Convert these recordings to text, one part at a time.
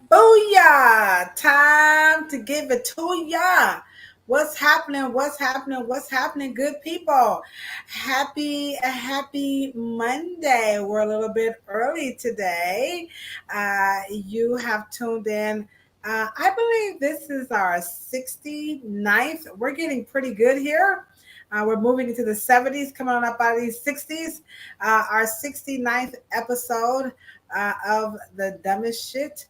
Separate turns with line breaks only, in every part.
Booyah! Time to give it to ya. What's happening? What's happening? What's happening, good people? Happy Monday. We're a little bit early today. You have tuned in. I believe this is our 69th. We're getting pretty good here. We're moving into the 70s, coming on up out of these 60s. Our 69th episode of The Dumbest Shit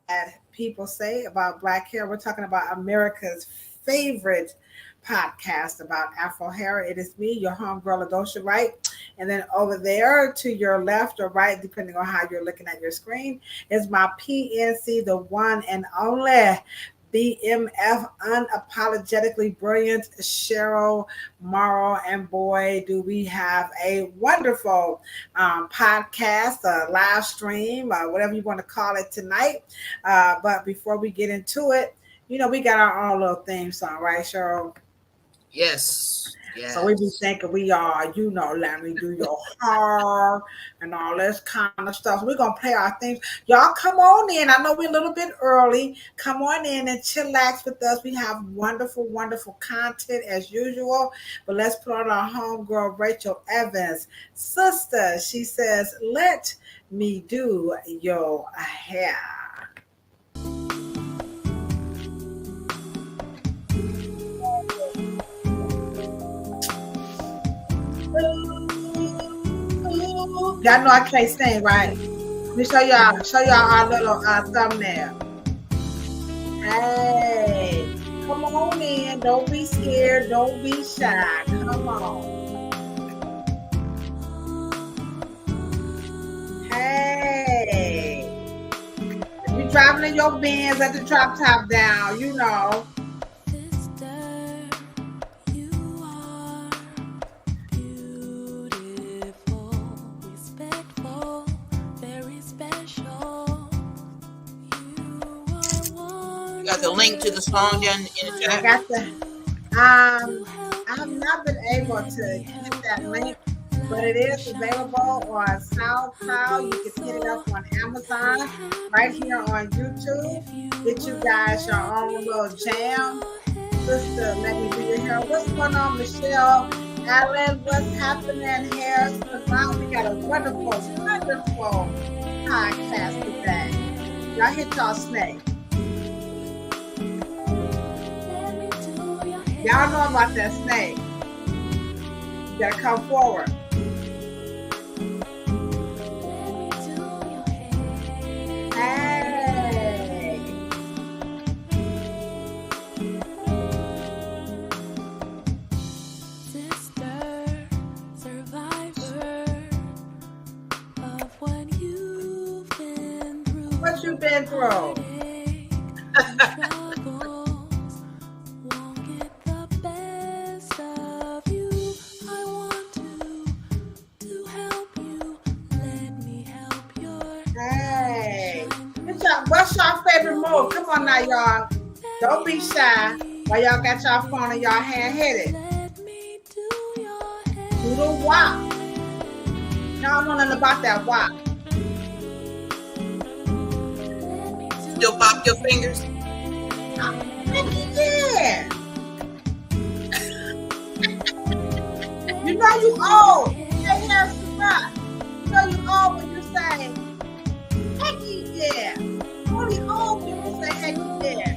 that people say about black hair. We're talking about America's favorite podcast about Afro hair. It is me, your homegirl Adosha, right? And then over there to your left or right, depending on how you're looking at your screen, is my PNC, the one and only BMF, unapologetically brilliant Cheryl Morrow. And boy, do we have a wonderful podcast, a live stream, whatever you want to call it tonight. But before we get into it, we got our own little theme song, right, Cheryl?
Yes.
So we be thinking we are, let me do your hair and all this kind of stuff. So we're going to play our things. Y'all come on in. I know we're a little bit early. Come on in and chillax with us. We have wonderful, wonderful content as usual. But let's put on our homegirl, Rachel Evans. Sister, she says, let me do your hair. Y'all know I can't sing, right? Let me show y'all our little thumbnail. Hey, come on in. Don't be scared. Don't be shy. Come on. Hey. If you're driving in your Benz, let the drop top down,
Got the link to the song down in the chat.
I got the. I have not been able to get that link, but it is available on SoundCloud. You can hit it up on Amazon, right here on YouTube. Get you guys your own little jam. Sister, let me do your hair. What's going on, Michelle? Alan, what's happening here? We got a wonderful, wonderful podcast today. Y'all hit y'all snake. Y'all know about that snake. You gotta come forward. Hey.
Sister, survivor of what you've been through.
What you been through? What's your favorite move? Come on now, y'all. Don't be shy. While y'all got y'all phone and y'all hand hit it. Do the wop. Y'all know nothing about that wop.
Still pop your fingers?
Yeah. You know you old. Hey, here's the rock. You know you old when you say, hecky yeah. Only old people say hecky yeah.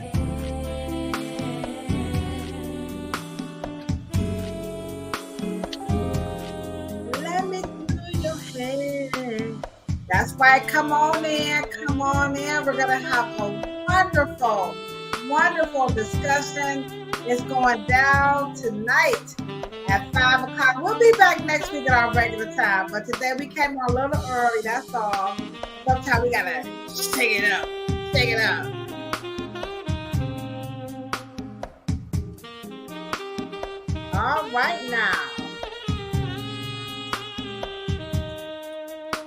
Let me do your hair. That's right. Come on in. Come on in. We're going to have a wonderful, wonderful discussion. It's going down tonight at 5 o'clock. We'll be back next week at our regular time. But today we came on a little early. That's all. Sometimes we got to shake it up. Shake it up. All right now.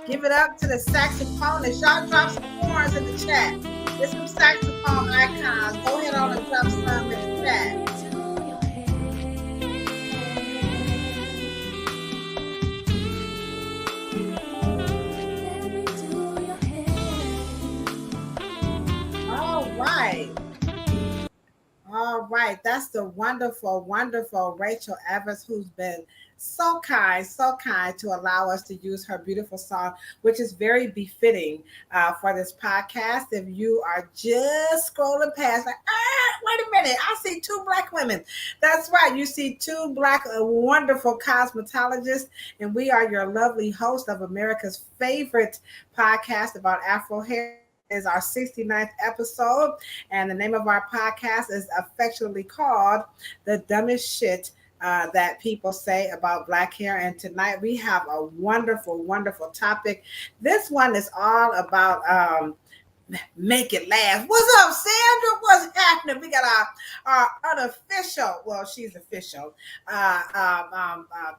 Give it up to the saxophonist. Y'all drop some horns in the chat. There's some saxophone icons. Go ahead on and drop some in the chat. right. All right, that's the wonderful, wonderful Rachel Evans, who's been so kind to allow us to use her beautiful song, which is very befitting for this podcast. If you are just scrolling past, like, wait a minute, I see two black women. That's right, you see two black, wonderful cosmetologists, and we are your lovely host of America's favorite podcast about Afro hair. This is our 69th episode, and the name of our podcast is affectionately called The Dumbest Shit that People Say About Black Hair. And tonight we have a wonderful, wonderful topic. This one is all about make it last. What's up, Sandra? What's happening? We got our unofficial, well, she's official,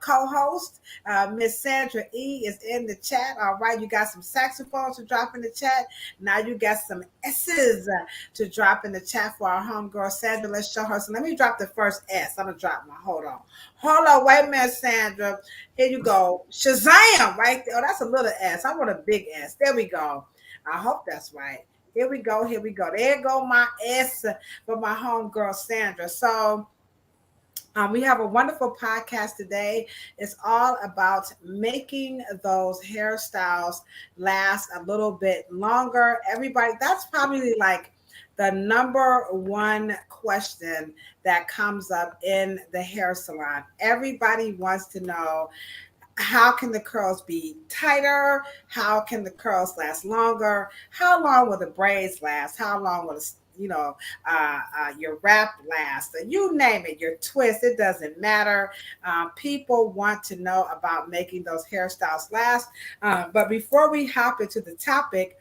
co-host. Miss Sandra E is in the chat. All right, you got some saxophones to drop in the chat. Now you got some S's to drop in the chat for our homegirl Sandra. Let's show her. So let me drop the first S. I'm gonna drop my. Hold on. Wait a minute, Sandra. Here you go. Shazam! Right there. Oh, that's a little S. I want a big S. There we go. I hope that's right. Here we go. Here we go. There go my S for my homegirl Sandra. So we have a wonderful podcast today. It's all about making those hairstyles last a little bit longer. Everybody, that's probably like the number one question that comes up in the hair salon. Everybody wants to know, how can the curls be tighter? How can the curls last longer? How long will the braids last? How long will your wrap last? You name it, your twist, it doesn't matter. People want to know about making those hairstyles last. But before we hop into the topic,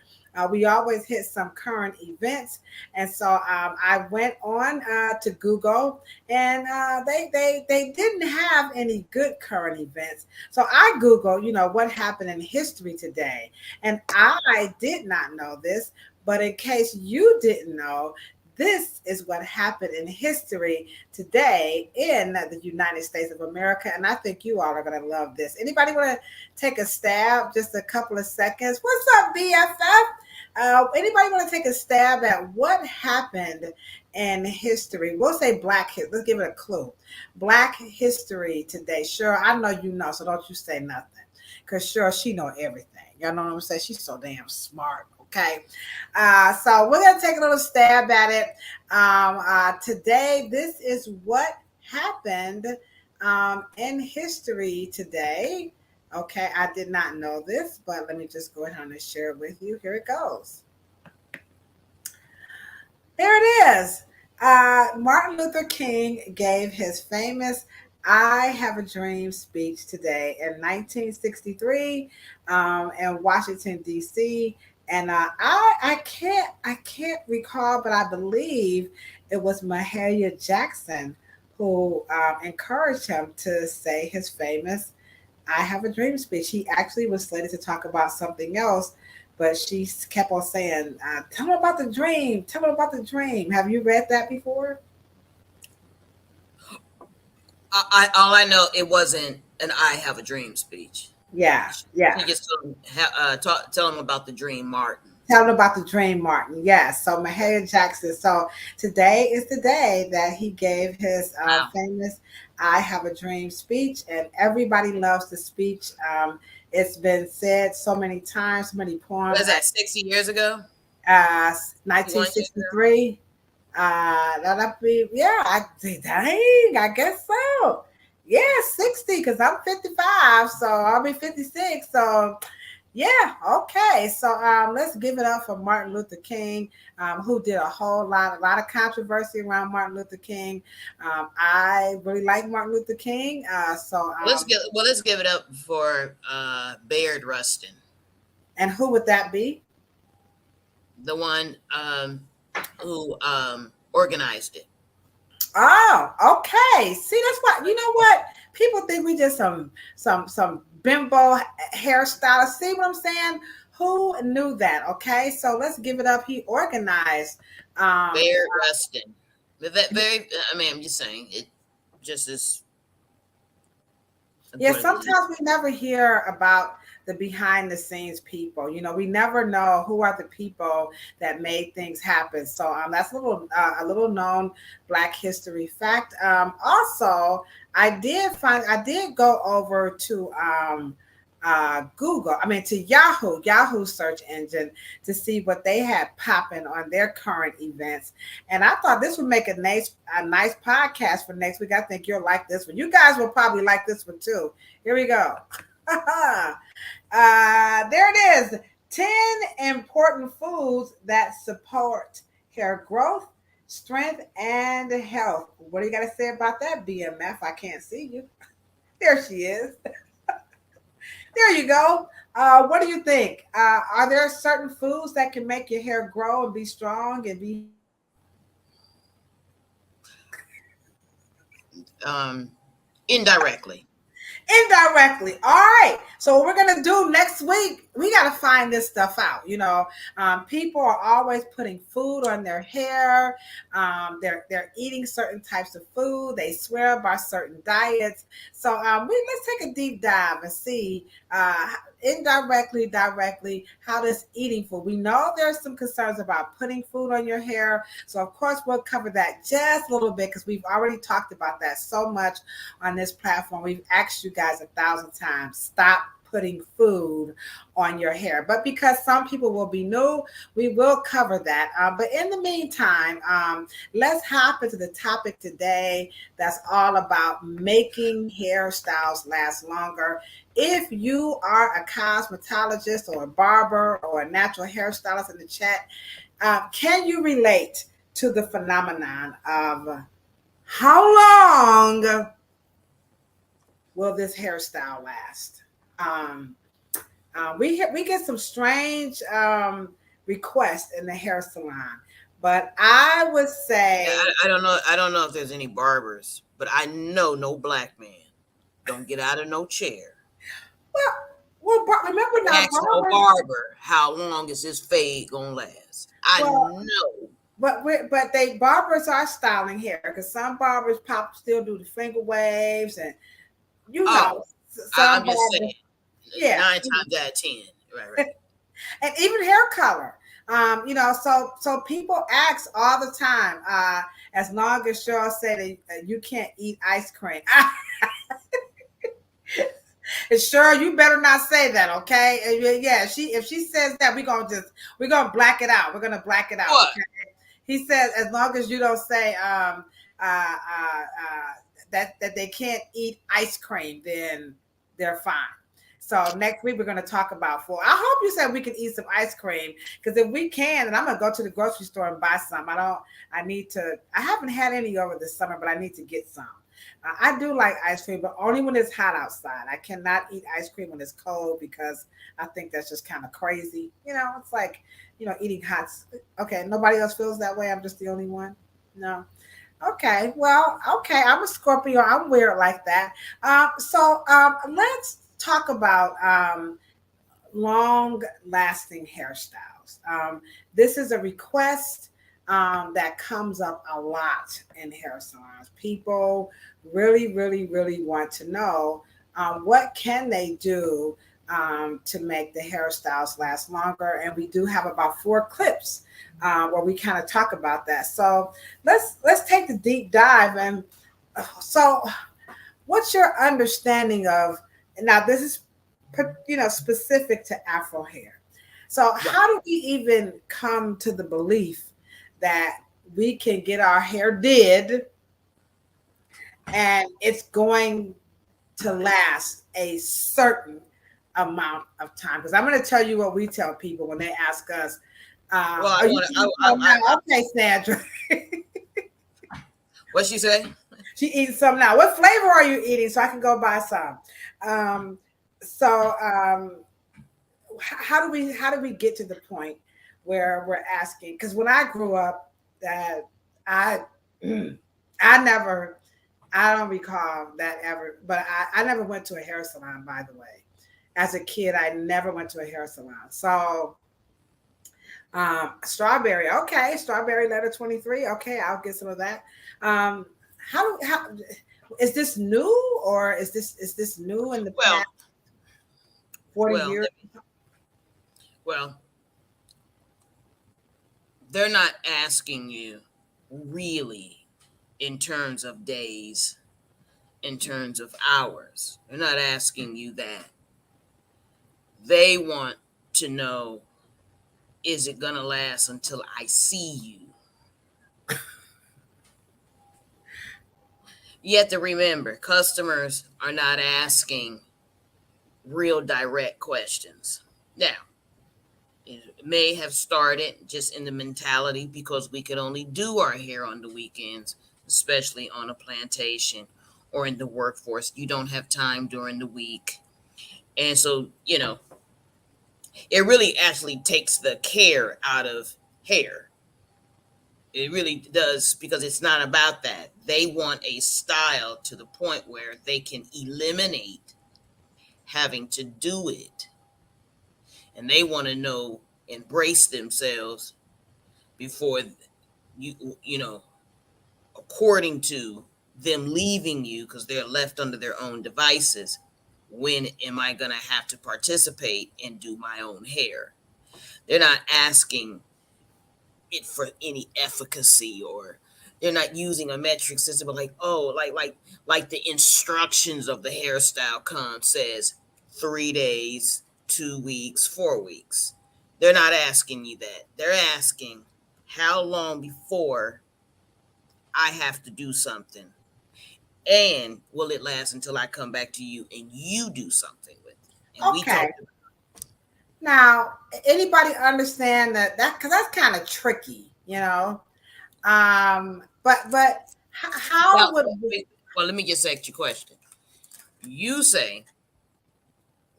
we always hit some current events, and so I went on to Google, and they didn't have any good current events. So I Googled, what happened in history today, and I did not know this, but in case you didn't know, this is what happened in history today in the United States of America. And I think you all are going to love this. Anybody want to take a stab, just a couple of seconds? What's up, BFF? Anybody want to take a stab at what happened in history? We'll say Black history. Let's give it a clue. Black history today. Sure, I know you know, so don't you say nothing. Because sure, she know everything. Y'all know what I'm saying? She's so damn smart. Okay, so we're going to take a little stab at it. Today, this is what happened in history today. Okay, I did not know this, but let me just go ahead and share it with you. Here it goes. Here it is. Martin Luther King gave his famous I Have a Dream speech today in 1963 in Washington, D.C., and I can't recall, but I believe it was Mahalia Jackson who encouraged him to say his famous "I Have a Dream" speech. He actually was slated to talk about something else, but she kept on saying, "Tell me about the dream. Tell me about the dream." Have you read that before?
All I know, it wasn't an "I have a dream" speech.
Yeah, yeah.
She just tell him about the dream, Martin.
Tell them about the dream, Martin. Yes. So Mahalia Jackson. So today is the day that he gave his
Wow.
famous "I Have a Dream" speech, and everybody loves the speech. It's been said so many times, so many
What
poems.
is that, 60 years ago?
1963. That'll be, yeah, I say, dang, I guess so. Yeah, 60, because I'm 55, so I'll be 56. So yeah, okay. So let's give it up for Martin Luther King, who did a lot of controversy around Martin Luther King. I really like Martin Luther King.
Let's give it up for Bayard Rustin,
And who would that be?
the one who organized it.
Oh, okay. See, that's what, you know what? People think we just some bimbo hairstylist. See what I'm saying? Who knew that? Okay, so let's give it up. He organized.
Bayard Rustin. I mean, I'm just saying it. Just as
Yeah, sometimes we never hear about the behind the scenes people. We never know who are the people that made things happen. So that's a little known Black history fact. Also, I did go over to Google, I mean to Yahoo search engine to see what they had popping on their current events. And I thought this would make a nice podcast for next week. I think you'll like this one. You guys will probably like this one too. Here we go. There it is. 10 important foods that support hair growth, strength, and health. What do you got to say about that, BMF? I can't see you. There she is. There you go. What do you think? Are there certain foods that can make your hair grow and be strong and be
Indirectly.
indirectly? All right. So what we're gonna do next week, we gotta find this stuff out. People are always putting food on their hair. They're eating certain types of food. They swear by certain diets. So let's take a deep dive and see directly how this eating food. We know there's some concerns about putting food on your hair. So of course we'll cover that just a little bit because we've already talked about that so much on this platform. We've asked you guys 1,000 times, stop putting food on your hair. But because some people will be new, we will cover that. But in the meantime, let's hop into the topic today that's all about making hairstyles last longer. If you are a cosmetologist or a barber or a natural hairstylist in the chat, can you relate to the phenomenon of how long will this hairstyle last? We get some strange requests in the hair salon, but I would say
I don't know. I don't know if there's any barbers, but I know no Black man don't get out of no chair.
Remember now,
Ask no barber how long is this fade gonna last. I know.
But barbers are styling hair because some barbers still do the finger waves and
I'm just saying.
Yeah,
9 times out of 10. Right.
And even hair color. So people ask all the time, as long as Cheryl said that you can't eat ice cream. And sure, you better not say that, okay? Yeah, if she says that, we're gonna black it out. We're gonna black it out.
What?
Okay? He says as long as you don't say that they can't eat ice cream, then they're fine. So next week we're going to talk about food. I hope you said we can eat some ice cream because if we can, then I'm going to go to the grocery store and buy some. I haven't had any over this summer, but I need to get some. I do like ice cream, but only when it's hot outside. I cannot eat ice cream when it's cold because I think that's just kind of crazy. It's like, eating hot. Okay, nobody else feels that way. I'm just the only one. No. Okay, well, okay. I'm a Scorpio. I'm weird like that. So let's talk about long-lasting hairstyles. This is a request that comes up a lot in hair salons. People really, really, really want to know what can they do to make the hairstyles last longer. And we do have about 4 clips where we kind of talk about that. So let's take the deep dive. And so what's your understanding of, now this is specific to Afro hair. So how do we even come to the belief that we can get our hair did and it's going to last a certain amount of time? Because I'm going to tell you what we tell people when they ask us. Okay, Sandra.
What'd she say?
She eats some now. What flavor are you eating so I can go buy some? How do we get to the point where we're asking? Because when I grew up, that I don't recall that ever, but I never went to a hair salon, by the way. As a kid, I never went to a hair salon. So strawberry, okay, strawberry letter 23. Okay, I'll get some of that. How is this new, or is this new in the past? 40
Well,
years.
well, they're not asking you really in terms of days, in terms of hours. They're not asking you that. They want to know, is it going to last until I see you? You have to remember, customers are not asking real direct questions. Now, it may have started just in the mentality because we could only do our hair on the weekends, especially on a plantation or in the workforce. You don't have time during the week. And so, it really actually takes the care out of hair. It really does, because it's not about that. They want a style to the point where they can eliminate having to do it. And they want to know, embrace themselves before you know, according to them leaving you because they're left under their own devices. When am I going to have to participate and do my own hair? They're not asking it for any efficacy, or they're not using a metric system, but like, oh, like the instructions of the hairstyle come says 3 days, 2 weeks, 4 weeks. They're not asking you that. They're asking, how long before I have to do something, and will it last until I come back to you and you do something with it? And we
Okay.
talked about.
Now, anybody understand that because that's kind of tricky, you know? But how
Well,
would
well, let me just ask you a question. You say,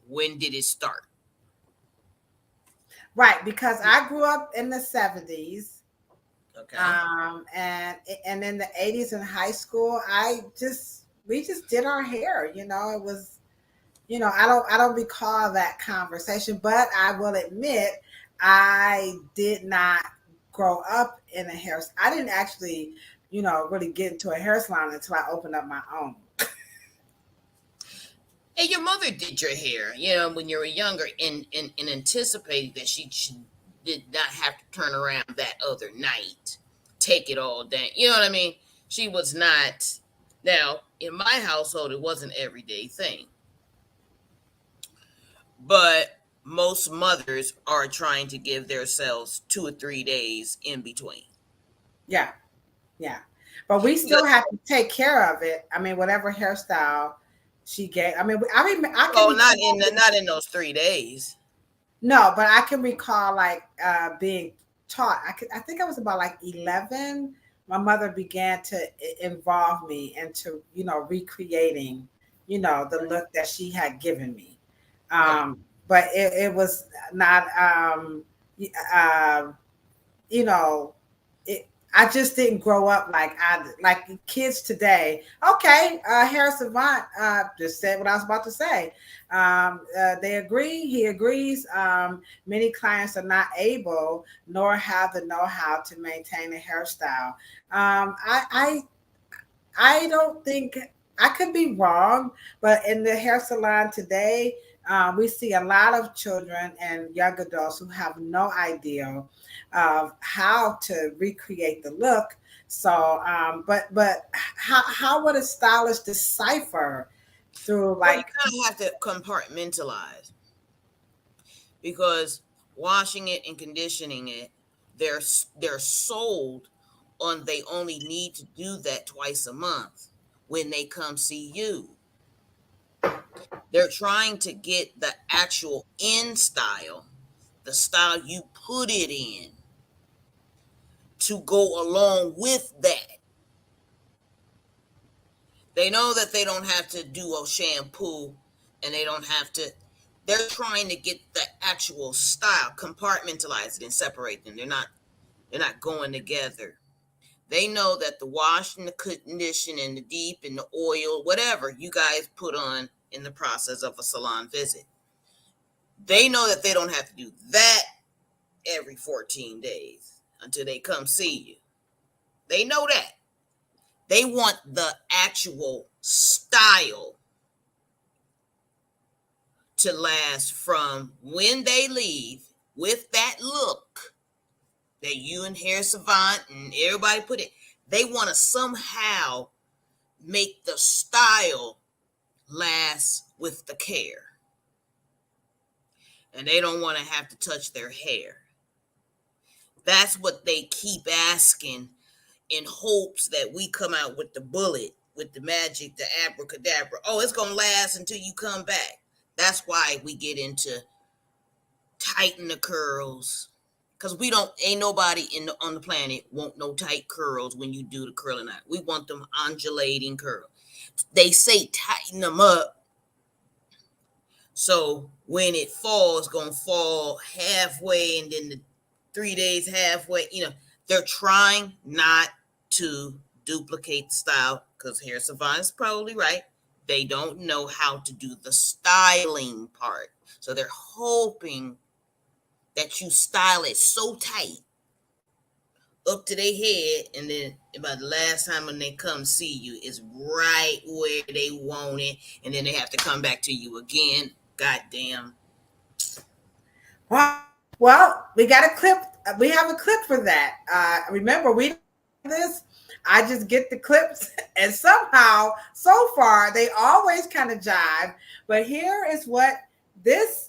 when did it start?
right, because I grew up in the 70s,
Okay.
and in the 80s in high school, we just did our hair, it was, I don't recall that conversation, but I will admit I did not grow up in a hair. I didn't actually, really get into a hair salon until I opened up my own.
And your mother did your hair, when you were younger, and anticipated that she did not have to turn around that other night, take it all down. You know what I mean? She was not. Now, in my household, it wasn't an everyday thing, but most mothers are trying to give themselves 2 or 3 days in between.
Yeah, yeah. But we still
Because,
have to take care of it. I mean, whatever hairstyle she gave. I mean, I can
well,
recall.
not in those 3 days.
No, but I can recall like being taught. I think I was about like 11. My mother began to involve me into recreating the
Right.
look that she had given me.
Right.
But it was not uh, you know, it, I just didn't grow up like kids today. Okay, Harris Savant just said what I was about to say. They agree. He agrees. Many clients are not able nor have the know-how to maintain a hairstyle. I don't think I could be wrong, but in the hair salon today, we see a lot of children and young adults who have no idea of how to recreate the look. So, but how would a stylist decipher through
Well, you
like
kind of have to compartmentalize, because washing it and conditioning it, they're sold on, they only need to do that twice a month when they come see you. They're trying to get the actual end style, the style you put it in, to go along with that. They know that they don't have to do a shampoo, and they don't have to. They're trying to get the actual style, compartmentalize it and separate them. They're not going together. They know that the wash and the condition and the deep and the oil, whatever you guys put on in the process of a salon visit, they know that they don't have to do that every 14 days until they come see you. They know that. They want the actual style to last from when they leave with that look that you and Hair Savant and everybody put it. They want to somehow make the style last with the care. And they don't want to have to touch their hair. That's what they keep asking in hopes that we come out with the bullet, with the magic, the abracadabra. Oh, it's going to last until you come back. That's why we get into tighten the curls. Because ain't nobody on the planet want no tight curls when you do the curling out. We want them undulating curls. They say tighten them up. So when it falls, it's going to fall halfway and then the 3 days halfway. They're trying not to duplicate the style because Hair Savant is probably right. They don't know how to do the styling part. So they're hoping that you style it so tight up to their head, and then about the last time when they come see you is right where they want it, and then they have to come back to you again. Goddamn.
Well, we got a clip. We have a clip for that. Remember, we this. I just get the clips, and somehow, so far, they always kind of jive. But here is what these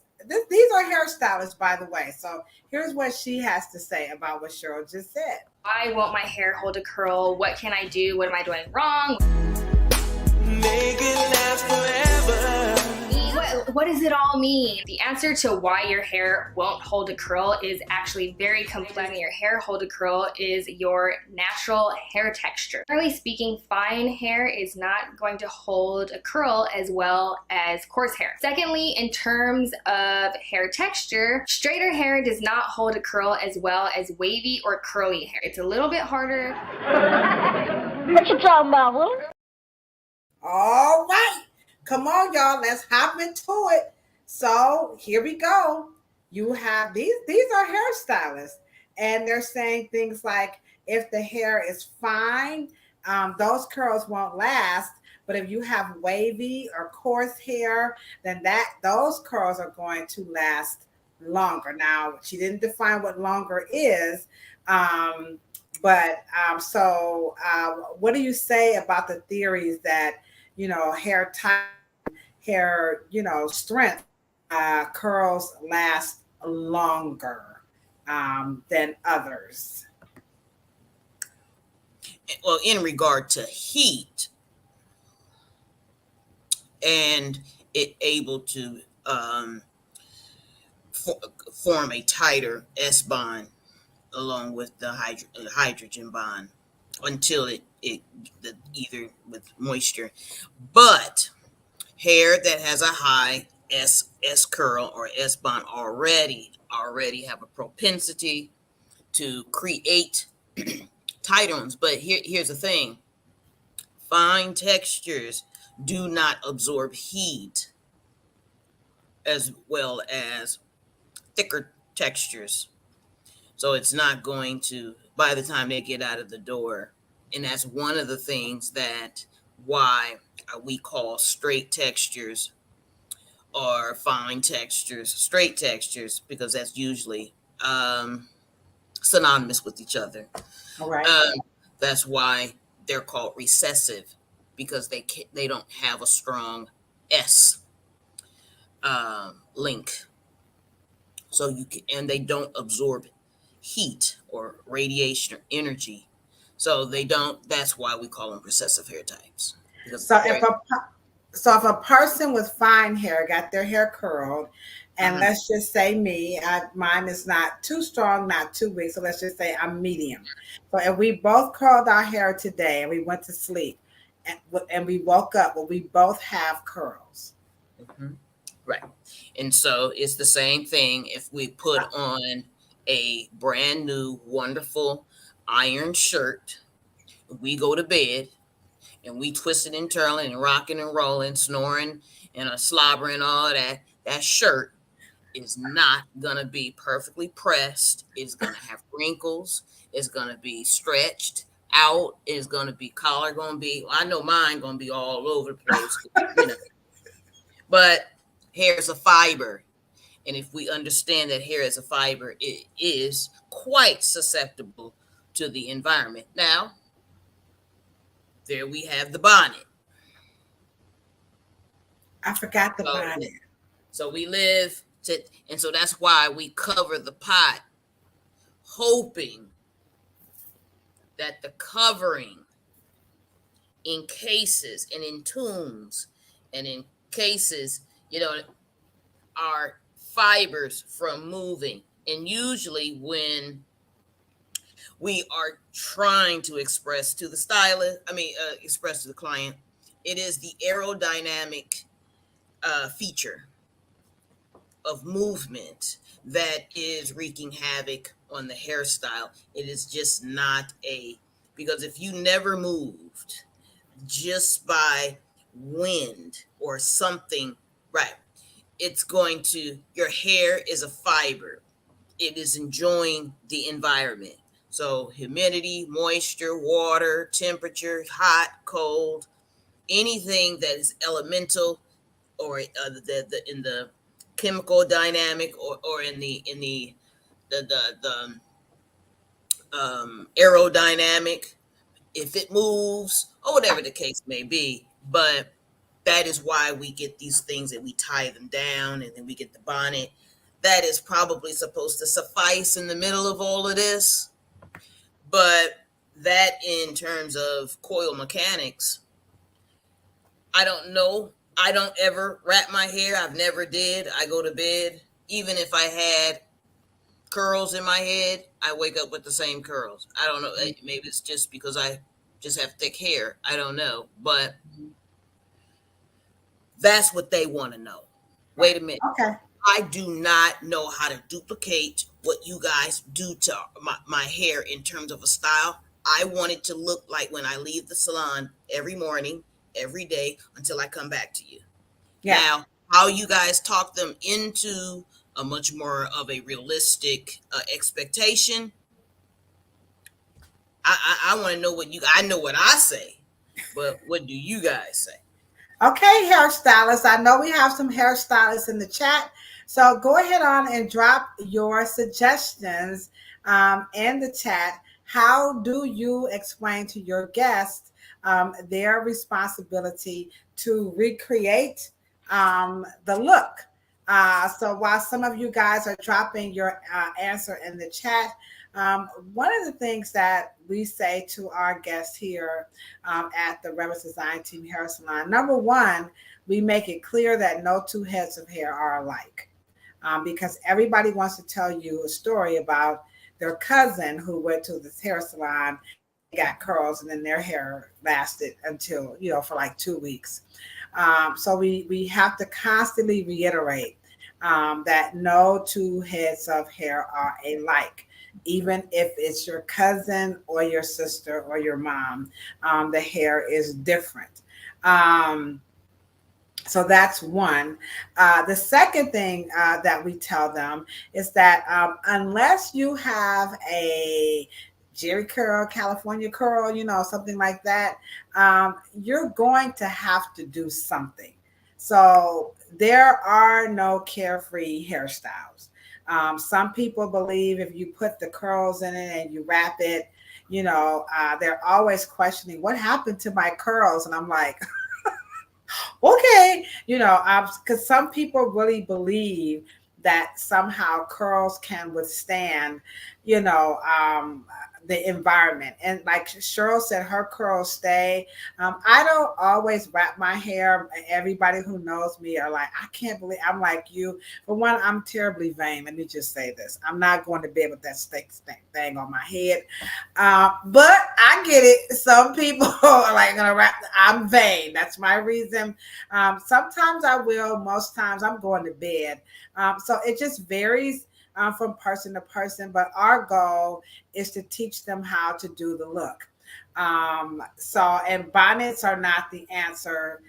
are hairstylists, by the way. So here's what she has to say about what Cheryl just said.
I want my hair hold a curl. What can I do? What am I doing wrong?
Make it last forever.
What does it all mean? The answer to why your hair won't hold a curl is actually very complex. Your hair hold a curl is your natural hair texture. Generally speaking, fine hair is not going to hold a curl as well as coarse hair. Secondly, in terms of hair texture, straighter hair does not hold a curl as well as wavy or curly hair. It's a little bit harder.
What you talking about, Will?
All right. Come on, y'all. Let's hop into it. So here we go. You have these are hairstylists, and they're saying things like if the hair is fine, those curls won't last. But if you have wavy or coarse hair, then those curls are going to last longer. Now, she didn't define what longer is, so what do you say about the theories that hair type, hair, strength, curls last longer than others?
Well, in regard to heat and it able to form a tighter S bond along with the hydrogen bond until it either with moisture. But hair that has a high S curl or S bond already have a propensity to create tighter ones. But here's the thing: fine textures do not absorb heat as well as thicker textures. So it's not going to, by the time they get out of the door. And that's one of the things that why we call straight textures or fine textures straight textures, because that's usually synonymous with each other.
All right.
That's why they're called recessive, because they don't have a strong S link. So and they don't absorb heat or radiation or energy. So they don't. That's why we call them recessive hair types.
So if a person with fine hair got their hair curled, and let's just say mine is not too strong, not too weak. So let's just say I'm medium. So if we both curled our hair today and we went to sleep and we woke up, well, we both have curls.
Mm-hmm. Right. And so it's the same thing if we put on a brand new, wonderful iron shirt, we go to bed and we twisting and twirling and rocking and rolling, snoring and slobbering, all that. That shirt is not going to be perfectly pressed. It's going to have wrinkles. It's going to be stretched out. It's going to be collar going to be, I know mine going to be all over the place, But Hair is a fiber. And if we understand that hair is a fiber, it is quite susceptible to the environment. Now, there we have the bonnet.
I forgot the
So,
bonnet.
so we live to, and so that's why we cover the pot, hoping that the covering in cases and in tunes and in cases, are fibers from moving. And usually when we are trying to express to the stylist, express to the client, it is the aerodynamic feature of movement that is wreaking havoc on the hairstyle. It is just not because if you never moved just by wind or something, right, your hair is a fiber. It is enjoying the environment. So humidity, moisture, water, temperature, hot, cold, anything that is elemental or in the chemical dynamic or in the aerodynamic, if it moves or whatever the case may be. But that is why we get these things and we tie them down and then we get the bonnet. That is probably supposed to suffice in the middle of all of this. But that in terms of coil mechanics, I don't know. I don't ever wrap my hair. I've never did. I go to bed. Even if I had curls in my head, I wake up with the same curls. I don't know. Maybe it's just because I just have thick hair. I don't know. But that's what they want to know. Wait a minute.
Okay.
I do not know how to duplicate what you guys do to my hair in terms of a style. I want it to look like when I leave the salon every morning, every day until I come back to you.
Yeah.
Now, how you guys talk them into a much more of a realistic expectation. I want to know I know what I say, but what do you guys say?
Okay, hairstylists. I know we have some hairstylists in the chat. So go ahead on and drop your suggestions in the chat. How do you explain to your guests their responsibility to recreate the look? So while some of you guys are dropping your answer in the chat, one of the things that we say to our guests here at the Rebels Design Team Hair Salon, number one, we make it clear that no two heads of hair are alike, because everybody wants to tell you a story about their cousin who went to this hair salon, got curls, and then their hair lasted until, for like 2 weeks. So we have to constantly reiterate that no two heads of hair are alike. Even if it's your cousin or your sister or your mom, the hair is different. So that's one. The second thing that we tell them is that unless you have a Jerry curl, California curl, something like that, you're going to have to do something. So there are no carefree hairstyles. Some people believe if you put the curls in it and you wrap it, they're always questioning what happened to my curls. And I'm like, okay, because some people really believe that somehow curls can withstand, the environment. And like Cheryl said, her curls stay. I don't always wrap my hair. Everybody who knows me are like, I can't believe I'm like you. For one, I'm terribly vain. Let me just say this. I'm not going to bed with that steak thing on my head. But I get it. Some people are like gonna wrap. I'm vain. That's my reason. Sometimes I will. Most times I'm going to bed. So it just varies from person to person, but our goal is to teach them how to do the look. And bonnets are not the answer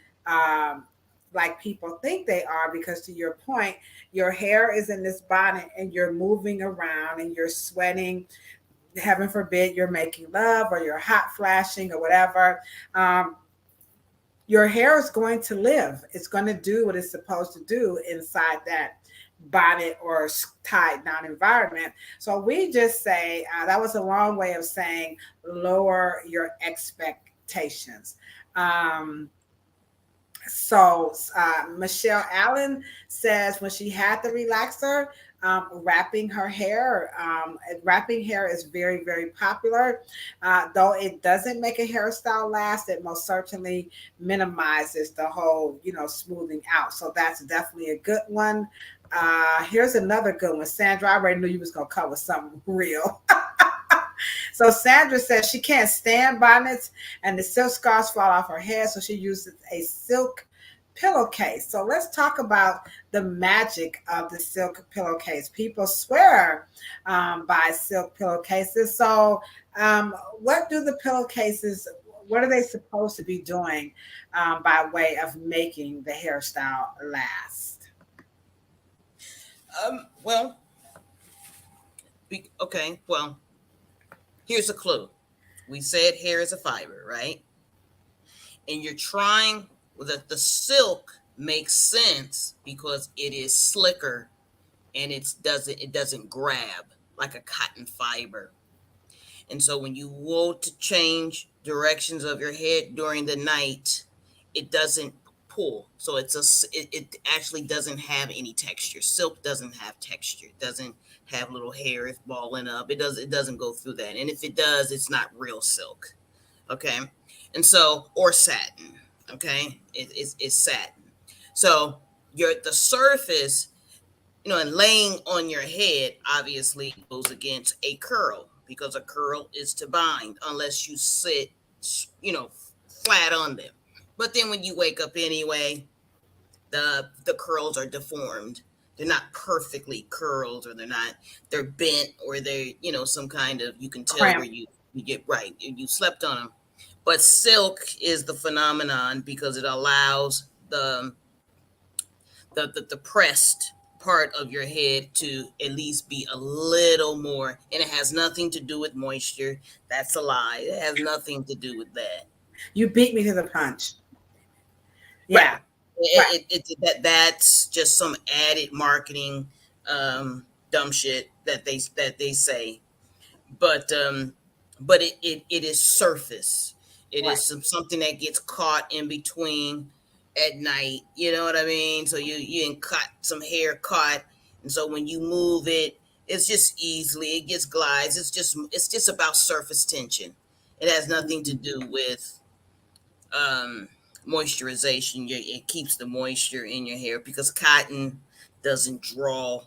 like people think they are, because to your point, your hair is in this bonnet and you're moving around and you're sweating. Heaven forbid you're making love or you're hot flashing or whatever. your hair is going to live. It's going to do what it's supposed to do inside that bonnet or tied down environment. So we just say that was a long way of saying lower your expectations. Um, Michelle Allen says when she had the relaxer, wrapping hair is very, very popular. Though it doesn't make a hairstyle last, it most certainly minimizes the whole, smoothing out. So that's definitely a good one. Here's another good one. Sandra, I already knew you was going to cover something real. So Sandra says she can't stand bonnets and the silk scarves fall off her head, so she uses a silk pillowcase. So let's talk about the magic of the silk pillowcase. People swear by silk pillowcases. So what do the pillowcases, what are they supposed to be doing by way of making the hairstyle last?
Well, okay. Well, here's a clue. We said hair is a fiber, right? And you're trying the silk makes sense because it is slicker and it doesn't grab like a cotton fiber. And so when you want to change directions of your head during the night, it doesn't pull. So it actually doesn't have any texture. Silk doesn't have texture. It doesn't have little hairs balling up. It doesn't go through that. And if it does, it's not real silk. Okay. And so, or satin. Okay. It's satin. So the surface, and laying on your head obviously goes against a curl because a curl is to bind unless you sit, flat on them. But then when you wake up anyway, the curls are deformed. They're not perfectly curled, or they're bent, or they're, some kind of, you can tell
Cramp.
where you get right. You slept on them. But silk is the phenomenon because it allows the pressed part of your head to at least be a little more, and it has nothing to do with moisture. That's a lie. It has nothing to do with that.
You beat me to the punch. Yeah.
Right. That's just some added marketing dumb shit that they say. But it is surface. It is something that gets caught in between at night. You know what I mean? So you cut some hair caught, and so when you move it, it's just it just glides. It's just about surface tension. It has nothing to do with moisturization. It keeps the moisture in your hair because cotton doesn't draw.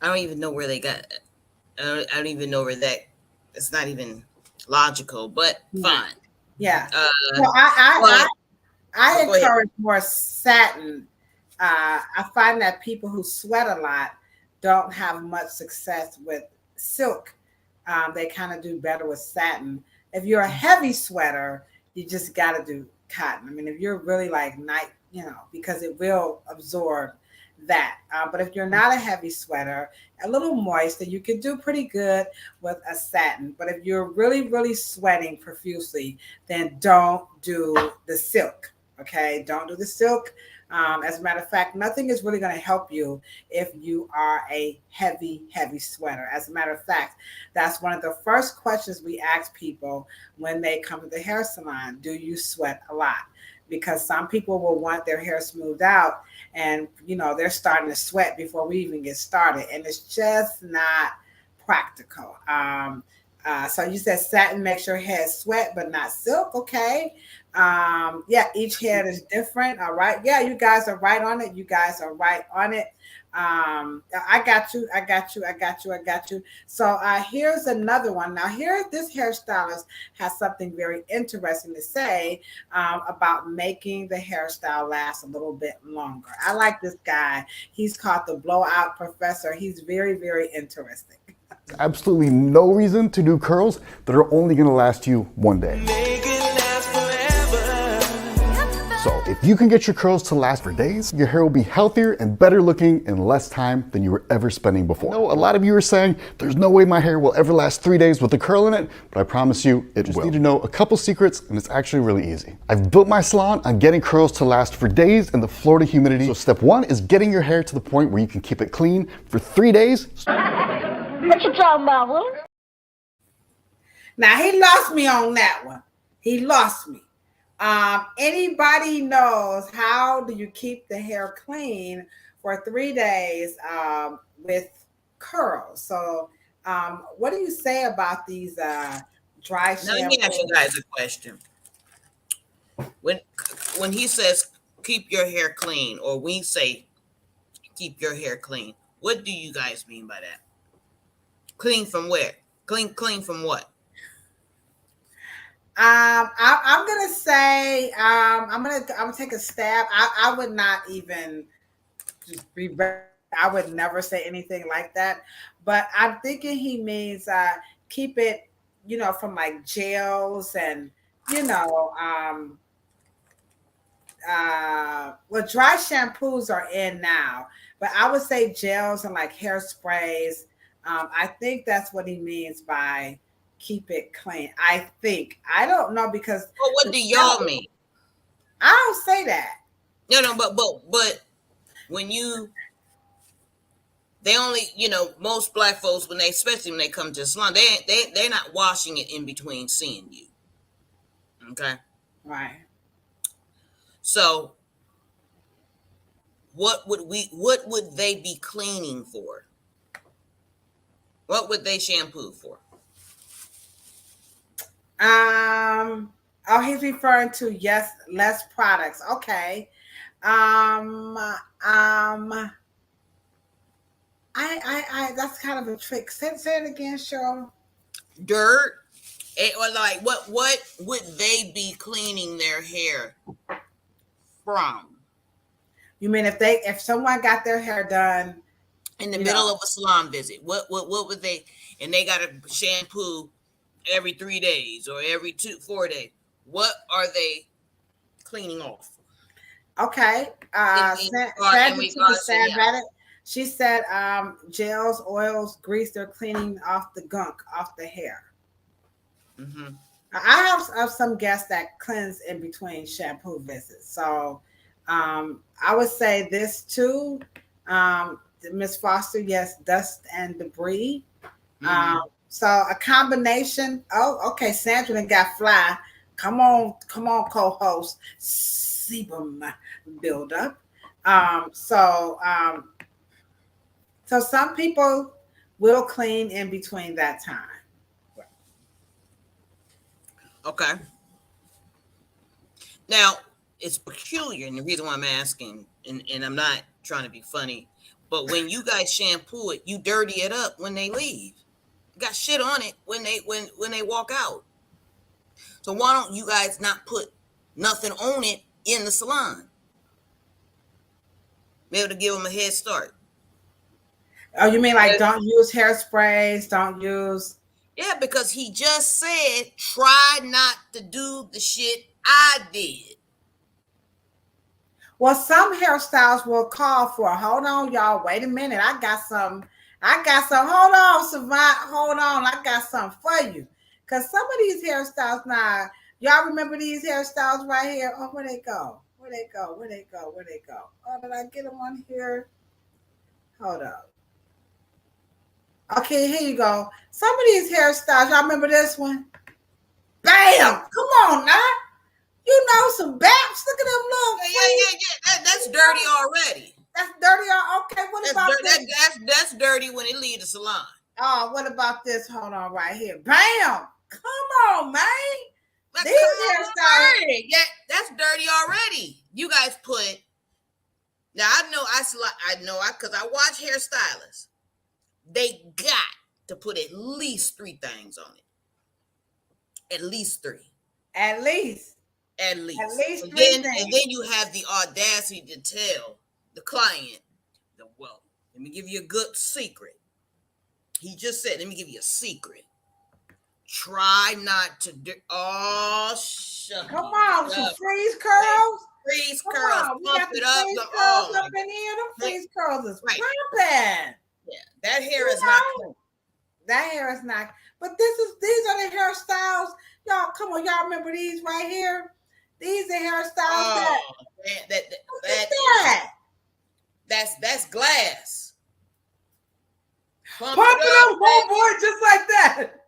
I don't even know where they got it. I don't even know where that. It's not even logical, but fine.
Yeah. Well, I encourage more satin. I find that people who sweat a lot don't have much success with silk. They kind of do better with satin. If you're a heavy sweater, you just got to do cotton. I mean, if you're really like night, because it will absorb that. But if you're not a heavy sweater, a little moist, then you can do pretty good with a satin. But if you're really, really sweating profusely, then don't do the silk. Okay, don't do the silk. As a matter of fact, nothing is really going to help you if you are a heavy, heavy sweater. As a matter of fact, that's one of the first questions we ask people when they come to the hair salon. Do you sweat a lot? Because some people will want their hair smoothed out and, they're starting to sweat before we even get started. And it's just not practical. So you said satin makes your head sweat, but not silk. Okay. Each head is different. All right. Yeah, you guys are right on it. I got you. So here's another one. Now this hairstylist has something very interesting to say about making the hairstyle last a little bit longer. I like this guy. He's called the Blowout Professor. He's very, very interesting.
Absolutely no reason to do curls that are only going to last you one day.
Make it last forever.
So if you can get your curls to last for days, your hair will be healthier and better looking in less time than you were ever spending before. I know a lot of you are saying, there's no way my hair will ever last 3 days with a curl in it, but I promise you it will. You need to know a couple secrets, and it's actually really easy. I've built my salon on getting curls to last for days in the Florida humidity. So step 1 is getting your hair to the point where you can keep it clean for 3 days.
What you talking about, Willie?
Now he lost me on that one. He lost me. Anybody knows how do you keep the hair clean for 3 days with curls? So what do you say about these dry shampoos?
Now let me ask you guys a question. When he says keep your hair clean, or we say keep your hair clean, what do you guys mean by that? Clean from where? Clean from what?
I'm gonna say I'm gonna take a stab. I would not even just be. I would never say anything like that. But I'm thinking he means keep it, from like gels and well, dry shampoos are in now, but I would say gels and like hairsprays. I think that's what he means by keep it clean. I think. I don't know because.
Well, what do y'all mean?
I don't say that.
No, but when they only, most black folks, especially when they come to the salon, they're not washing it in between seeing you. Okay.
Right.
So what would they be cleaning for? What would they shampoo for?
Oh, he's referring to less products. Okay. I that's kind of a trick. Say it again, Cheryl.
Dirt, or like what would they be cleaning their hair from?
You mean if someone got their hair done
in the middle of a salon visit, what would they? And they got to shampoo every 3 days or every 4 days. What are they cleaning off?
Okay. She said gels, oils, grease, they're cleaning off the gunk off the hair. Mm-hmm. I have some guests that cleanse in between shampoo visits. So I would say this too. Miss Foster, yes, dust and debris. Mm-hmm. So a combination. Oh, okay. Sandra done got fly. Come on, co-host. Sebum buildup. So some people will clean in between that time.
Okay. Now it's peculiar, and the reason why I'm asking, and I'm not trying to be funny, but when you guys shampoo it, you dirty it up when they leave. Got shit on it when they walk out. So why don't you guys not put nothing on it in the salon? Be able to give them a head start.
Oh, you mean like don't use hairsprays, don't use.
Yeah, because he just said try not to do the shit I did.
Well, some hairstyles will call for, hold on, y'all, wait a minute. I got some, hold on, Savant, hold on. I got something for you. Because some of these hairstyles now, y'all remember these hairstyles right here? Oh, where they go? Oh, did I get them on here? Hold up. Okay, here you go. Some of these hairstyles, y'all remember this one? Bam! Come on now. You know some baps. Look at them little.
Yeah. That's dirty already.
That's dirty. Okay, what about this?
That's dirty when it leaves the salon.
Oh, what about this? Hold on, right here. Bam! Come on, man. These hairstyles.
Yeah, that's dirty already. You guys put. Now I know because I watch hairstylists. They got to put at least 3 things on it. At least 3.
At least.
And
3
things. And then you have the audacity to tell the client, well, let me give you a good secret. He just said, let me give you a secret. Try not to do. Oh, shut
Come on, some
up.
freeze curls.
Freeze
Come
curls.
on, we
Pump
got the
it up.
freeze
Oh,
curls up in here. Them freeze curls is
Right.
popping.
yeah. That hair
You
is not
know?
clean.
That hair is not. But these are the hairstyles. Y'all, come on, y'all remember these right here? These are hairstyles that.
Oh,
Look at that.
That's glass.
Pump it up, homeboy, just like that.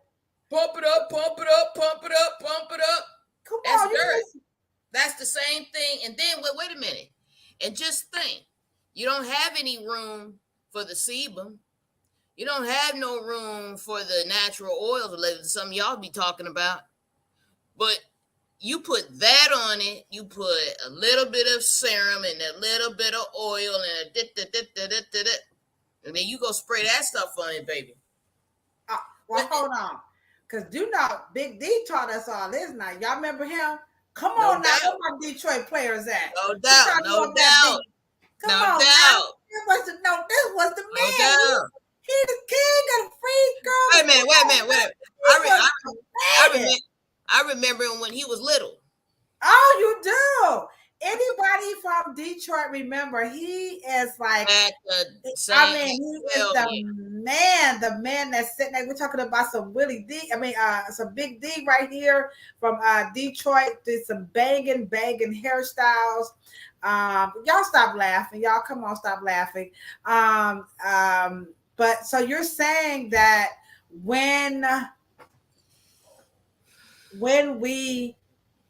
Pump it up, pump it up, pump it up, pump it up.
Come
That's
on,
dirt.
you
That's the same thing. And then wait a minute. And just think, you don't have any room for the sebum. You don't have no room for the natural oils, like some y'all be talking about. But you put that on it. You put a little bit of serum and a little bit of oil and and then you go spray that stuff on it, baby.
well, hold on. Because do not, Big D taught us all this now. Y'all remember him? Come
No
on now,
doubt.
where my Detroit players at?
No doubt, no doubt.
Come
No
on
doubt.
now. This was the
No
man.
doubt.
He the king of freeze girls.
Wait a minute. I remember him when he was little.
Oh, you do. Anybody from Detroit remember? He is like,
At the
he
same
is the man that's sitting there. We're talking about some Willie D. Some Big D right here from Detroit. Did some banging hairstyles. Y'all stop laughing. Y'all come on, stop laughing. But so you're saying that when we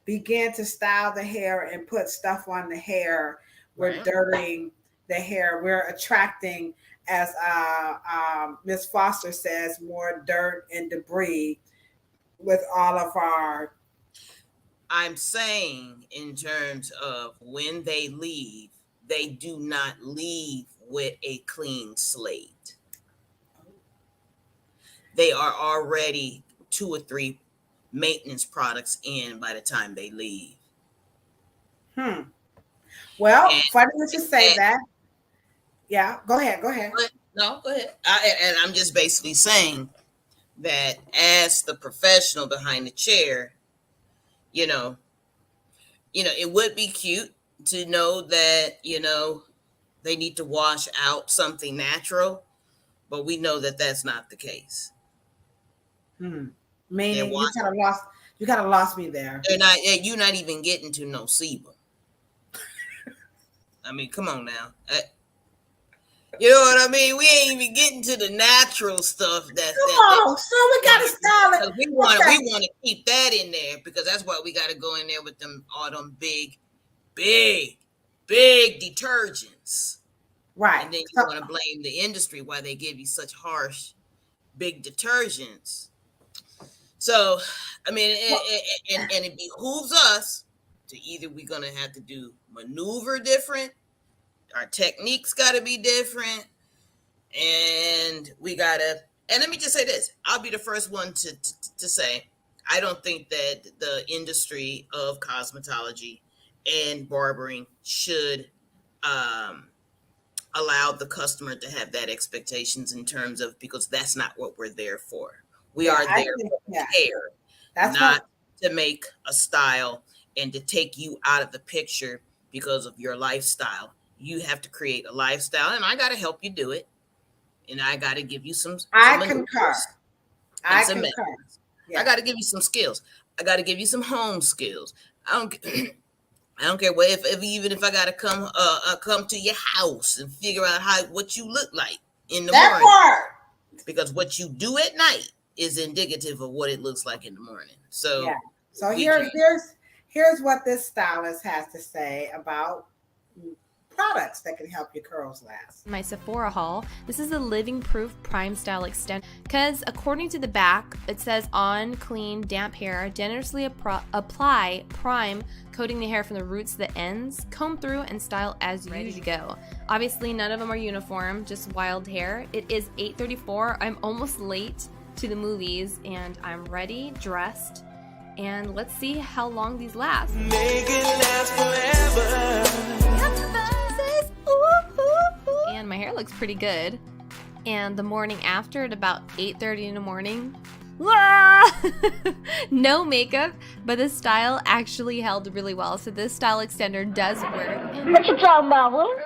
begin to style the hair and put stuff on the hair, we're dirtying the hair. We're attracting, as Miss Foster says, more dirt and debris with all of our.
I'm saying in terms of when they leave, they do not leave with a clean slate. They are already 2 or 3 maintenance products in by the time they leave.
Well, funny you should say that. Yeah, go ahead.
No, go ahead. And I'm just basically saying that as the professional behind the chair, it would be cute to know that, they need to wash out something natural, but we know that that's not the case.
Meaning you kind of lost me there.
You're not even getting to no sebum. I mean, come on now. You know what I mean? We ain't even getting to the natural stuff.
So we gotta style it.
We want to keep that in there because that's why we got to go in there with all them big detergents.
Right.
And then you want to blame the industry why they give you such harsh, big detergents. So, I mean, and it behooves us to either we're going to have to do maneuver different, our techniques got to be different, and we got to, and let me just say this, I'll be the first one to say, I don't think that the industry of cosmetology and barbering should allow the customer to have that expectations in terms of, because that's not what we're there for. We are there for hair, not to make a style and to take you out of the picture because of your lifestyle. You have to create a lifestyle, and I got to help you do it. And I got to give you some.
I concur.
I got to give you some skills. I got to give you some home skills. I don't care what even if I got to come to your house and figure out what you look like in the morning.
Part.
Because what you do at night is indicative of what it looks like in the morning. So
yeah. So here's what this stylist has to say about products that can help your curls last.
My Sephora haul. This is a living proof prime style extend because according to the back it says on clean damp hair, generously apply prime, coating the hair from the roots to the ends, comb through and style as ready to go. Obviously none of them are uniform, just wild hair. It is 8:34. I'm almost late to the movies and I'm ready, dressed, and let's see how long these last.
Make it last forever.
And my hair looks pretty good. And the morning after at about 8:30 in the morning, No makeup, but the style actually held really well. So this style extender does work.
What you talking about, Willie?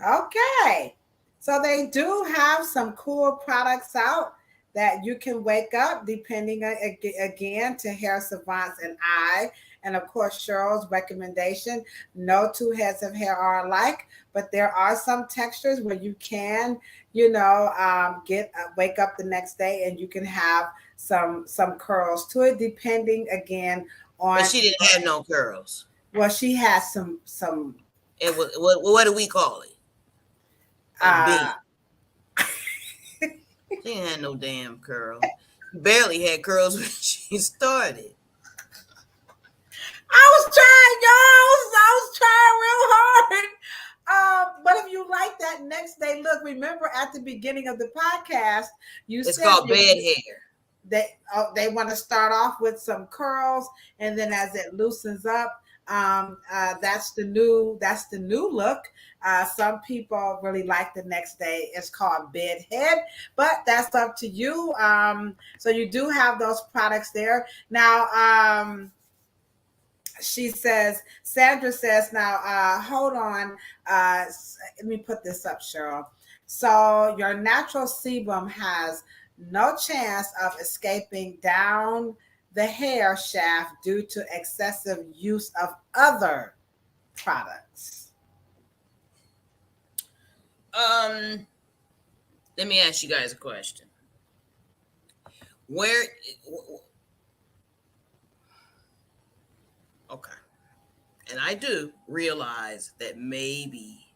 Okay. So they do have some cool products out that you can wake up depending again to Hair Savants and I. And of course, Cheryl's recommendation. No two heads of hair are alike, but there are some textures where you can, get wake up the next day and you can have some curls to it, depending again on.
But she didn't have no curls.
Well, she has some.
It was what do we call it? A bee. She ain't had no damn curl. Barely had curls when she started.
I was trying, y'all. I was trying real hard. But if you like that next day look, remember at the beginning of the podcast,
It's called bed hair.
They want to start off with some curls, and then as it loosens up, that's the new look. Some people really like the next day. It's called bed head, but that's up to you. So you do have those products there now. Sandra says, now, hold on. Let me put this up, Cheryl. So your natural sebum has no chance of escaping down the hair shaft due to excessive use of other products.
Let me ask you guys a question. Okay. And I do realize that maybe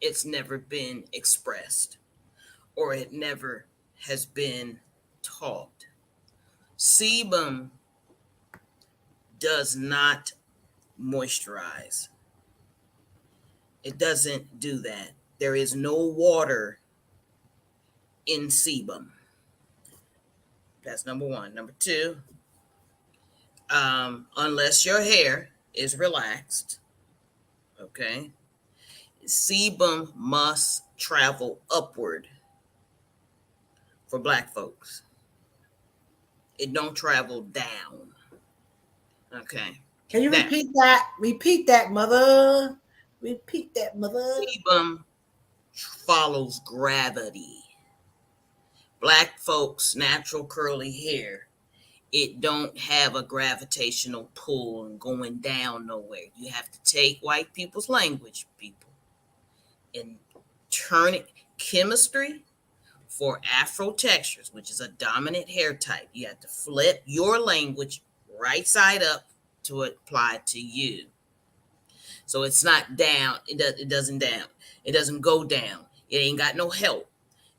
it's never been expressed or it never has been taught. Sebum does not moisturize. It doesn't do that. There is no water in sebum. That's number one. Number two, unless your hair is relaxed, okay, sebum must travel upward for Black folks. It don't travel down. Okay.
Can you repeat that? Repeat that, mother. Repeat that, mother.
Sebum follows gravity. Black folks' natural curly hair, it don't have a gravitational pull and going down nowhere. You have to take white people's language, people, and turn it. Chemistry for Afro textures, which is a dominant hair type, you have to flip your language right side up to apply to you. So it's not down. It doesn't down. It doesn't go down. It ain't got no help.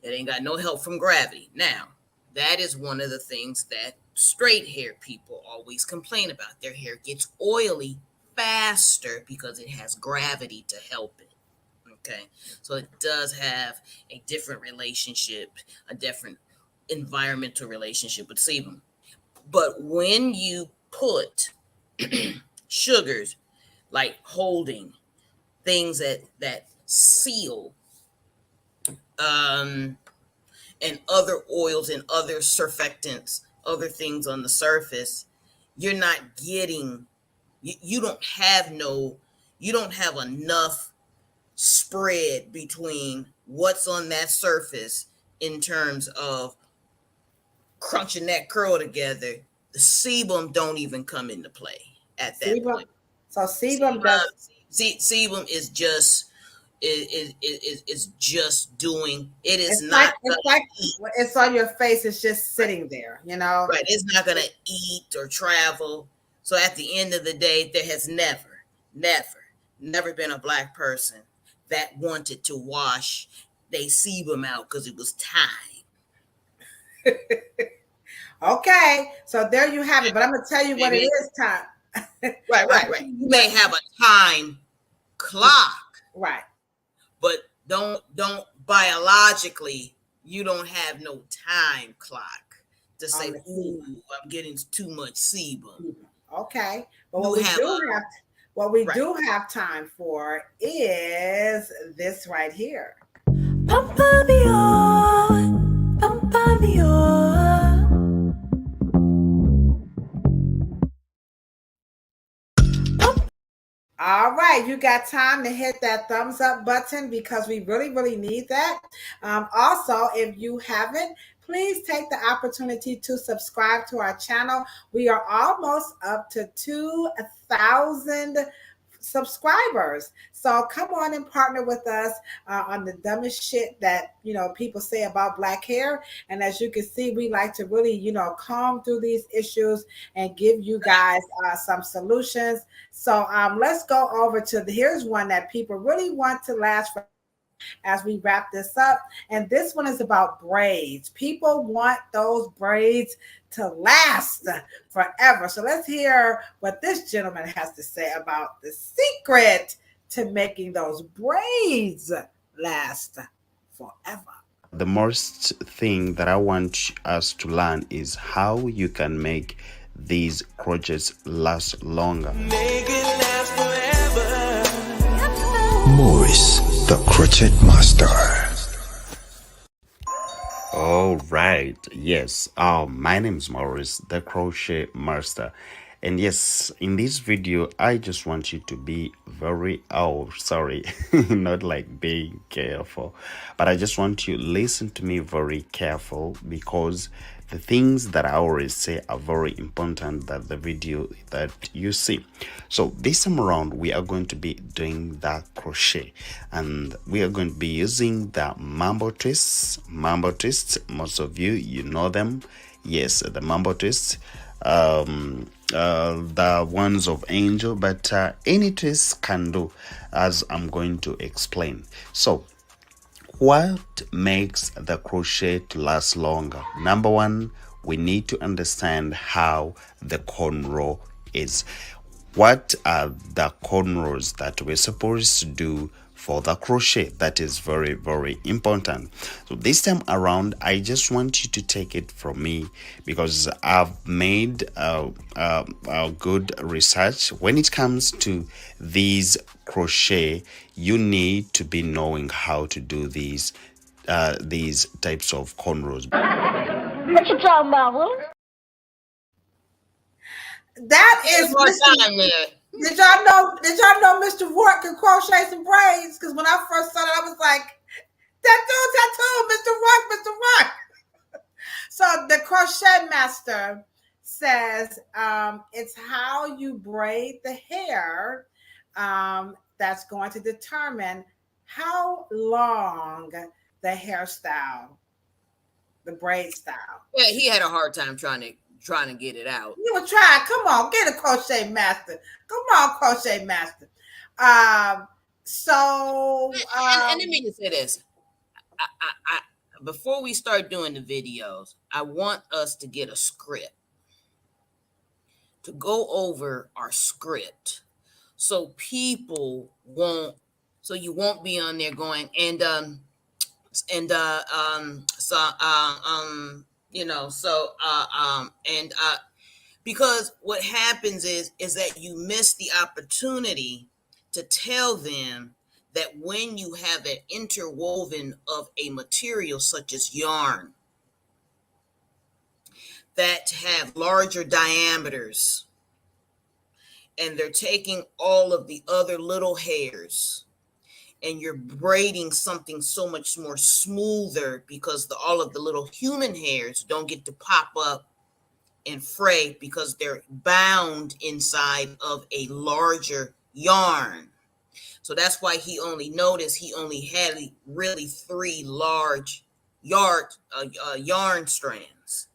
It ain't got no help from gravity. Now, that is one of the things that straight hair people always complain about. Their hair gets oily faster because it has gravity to help it. Okay, so it does have a different relationship, a different environmental relationship with sebum. But when you put sugars, like holding things that seal, and other oils and other surfactants, other things on the surface, you're not getting, you don't have enough spread between what's on that surface in terms of crunching that curl together. The sebum don't even come into play at that point.
So sebum does.
Sebum is just is just doing. It is
It's
not.
like it's on your face. It's just sitting there,
Right. It's not gonna eat or travel. So at the end of the day, there has never been a Black person that wanted to wash they sebum out because it was time.
Okay, so there you have it. But I'm gonna tell you what it is time.
Right. You may have a time clock,
right?
But don't biologically, you don't have no time clock to say, "Ooh, I'm getting too much sebum."
Okay, but what we do have time for is this right here.
Pampa me on, pampa me on.
All right, you got time to hit that thumbs up button because we really, really need that. Also, if you haven't, please take the opportunity to subscribe to our channel. We are almost up to 2,000 subscribers. So come on and partner with us on the dumbest shit that people say about black hair. And as you can see, we like to really comb through these issues and give you guys some solutions. So let's go over to here's one that people really want to last for as we wrap this up. And this one is about braids. People want those braids to last forever. So let's hear what this gentleman has to say about the secret to making those braids last forever.
The most thing that I want us to learn is how you can make these crochets last longer.
Make it last forever.
Morris, the crochet master.
All right, yes. My name is Morris, the crochet master, and yes, in this video, I just want you to be very not like being careful, but I just want you to listen to me very careful because the things that I always say are very important that the video that you see. So this time around, we are going to be doing the crochet and we are going to be using the mambo twists. Most of you know them. Yes, the mambo twists. The ones of angel, but any twist can do, as I'm going to explain. So what makes the crochet to last longer? Number one, we need to understand how the cornrow is. What are the cornrows that we're supposed to do for the crochet? That is very, very important. So this time around, I just want you to take it from me because I've made a good research. When it comes to these crochet, you need to be knowing how to do these types of cornrows.
What you talking about, Willis?
That is
More
Mr.
time there.
Did y'all know Mr. Rourke can crochet some braids? Because when I first saw it, I was like, tattoo, Mr. Rourke. So the crochet master says it's how you braid the hair that's going to determine how long the hairstyle, the braid style.
Yeah, he had a hard time trying to get it out.
You were trying. Come on, get a crochet master. Come on, crochet master.
And let me just say this. I before we start doing the videos, I want us to get a script, to go over our script, so people won't, so you won't be on there going because what happens is that you miss the opportunity to tell them that when you have an interwoven of a material such as yarn that have larger diameters and they're taking all of the other little hairs and you're braiding something so much more smoother because all of the little human hairs don't get to pop up and fray because they're bound inside of a larger yarn. So that's why he only had really 3 large yarn strands,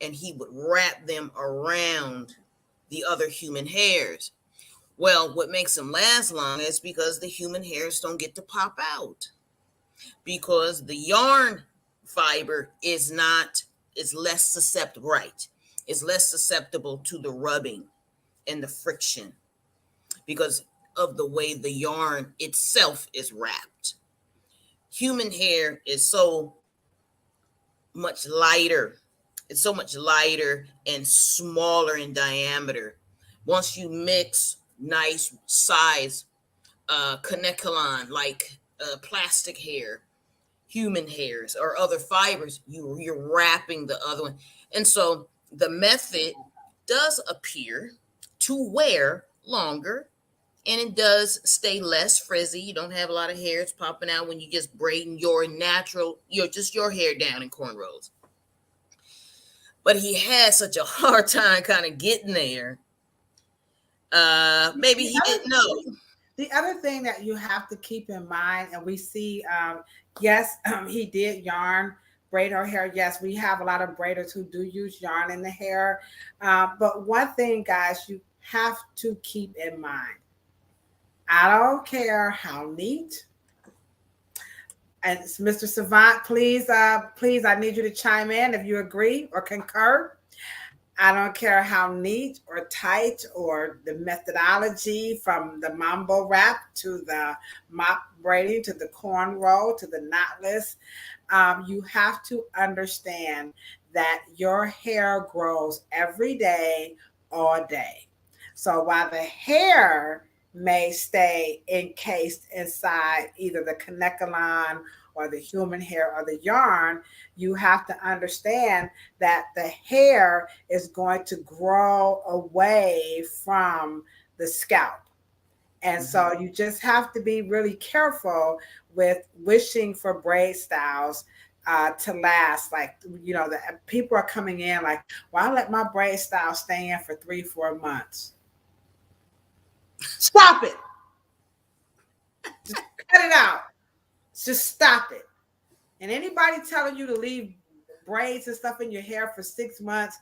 and he would wrap them around the other human hairs. Well, what makes them last long is because the human hairs don't get to pop out, because the yarn fiber is less susceptible, right? It's less susceptible to the rubbing and the friction because of the way the yarn itself is wrapped. Human hair is so much lighter. It's so much lighter and smaller in diameter. Once you mix nice size connectillon like plastic hair human hairs or other fibers, you're wrapping the other one. And so the method does appear to wear longer, and it does stay less frizzy. You don't have a lot of hairs popping out when you just braiding your natural, just your hair down in cornrows. But he had such a hard time kind of getting there. Maybe he didn't know.
The other thing that you have to keep in mind, and we see, yes, he did yarn braid her hair. Yes, we have a lot of braiders who do use yarn in the hair. But one thing, guys, you have to keep in mind, I don't care how neat. And Mr. Savant, please, please, I need you to chime in if you agree or concur. I don't care how neat or tight or the methodology from the mambo wrap to the mop braiding to the cornrow to the knotless. You have to understand that your hair grows every day, all day. So while the hair may stay encased inside either the Kanekalon or the human hair or the yarn, you have to understand that the hair is going to grow away from the scalp. And so you just have to be really careful with wishing for braid styles to last. Like, the people are coming in like, well, I let my braid style stay in for 3-4 months. Stop it. Just cut it out. Just stop it. And anybody telling you to leave braids and stuff in your hair for 6 months,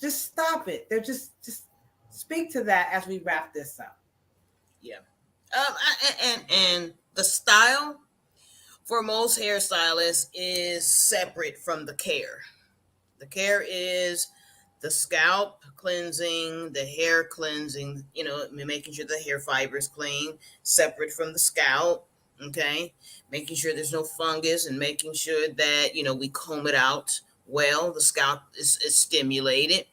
just stop it. They're just speak to that as we wrap this up.
Yeah. And the style for most hairstylists is separate from the care. The care is the scalp cleansing, the hair cleansing, making sure the hair fiber is clean, separate from the scalp. Okay. Making sure there's no fungus and making sure that, we comb it out well. The scalp is stimulated.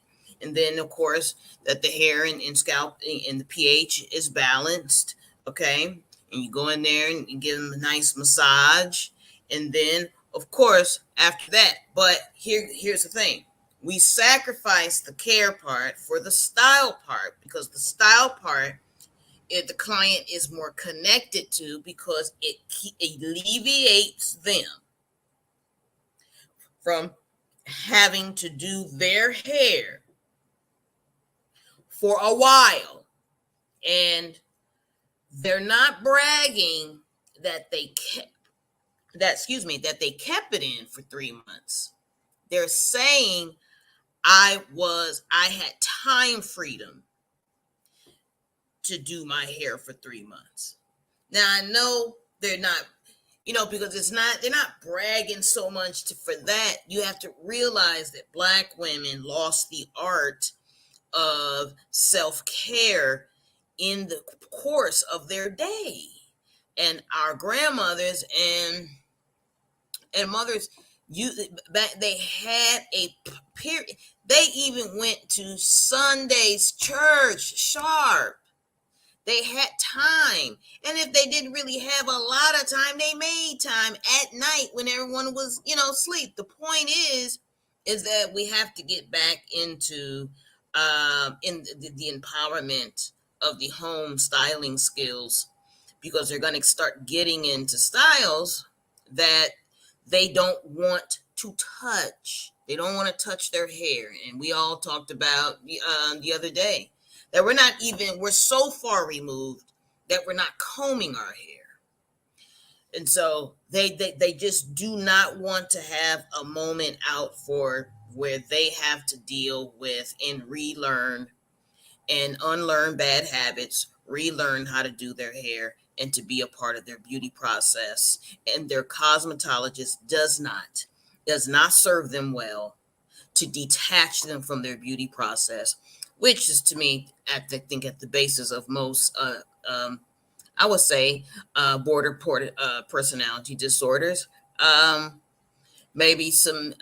And then, of course, that the hair and scalp and the pH is balanced. Okay. And you go in there and you give them a nice massage. And then, of course, after that, but here's the thing. We sacrifice the care part for the style part, because the style part, the client is more connected to, because it alleviates them from having to do their hair for a while. And they're not bragging that they kept it in for 3 months. They're saying, I had time freedom to do my hair for 3 months. Now I know they're not, because they're not bragging so much for that. You have to realize that Black women lost the art of self-care in the course of their day. And our grandmothers and mothers, they had a period. They even went to Sunday's church sharp. They had time. And if they didn't really have a lot of time, they made time at night when everyone was, asleep. The point is that we have to get back into in the empowerment of the home styling skills, because they're going to start getting into styles that they don't want to touch. They don't want to touch their hair. And we all talked about the other day that we're so far removed that we're not combing our hair. And so they just do not want to have a moment out for where they have to deal with and relearn and unlearn bad habits, relearn how to do their hair and to be a part of their beauty process. And their cosmetologist does not serve them well to detach them from their beauty process, which is, to me, I think at the basis of most, I would say, border personality disorders, maybe some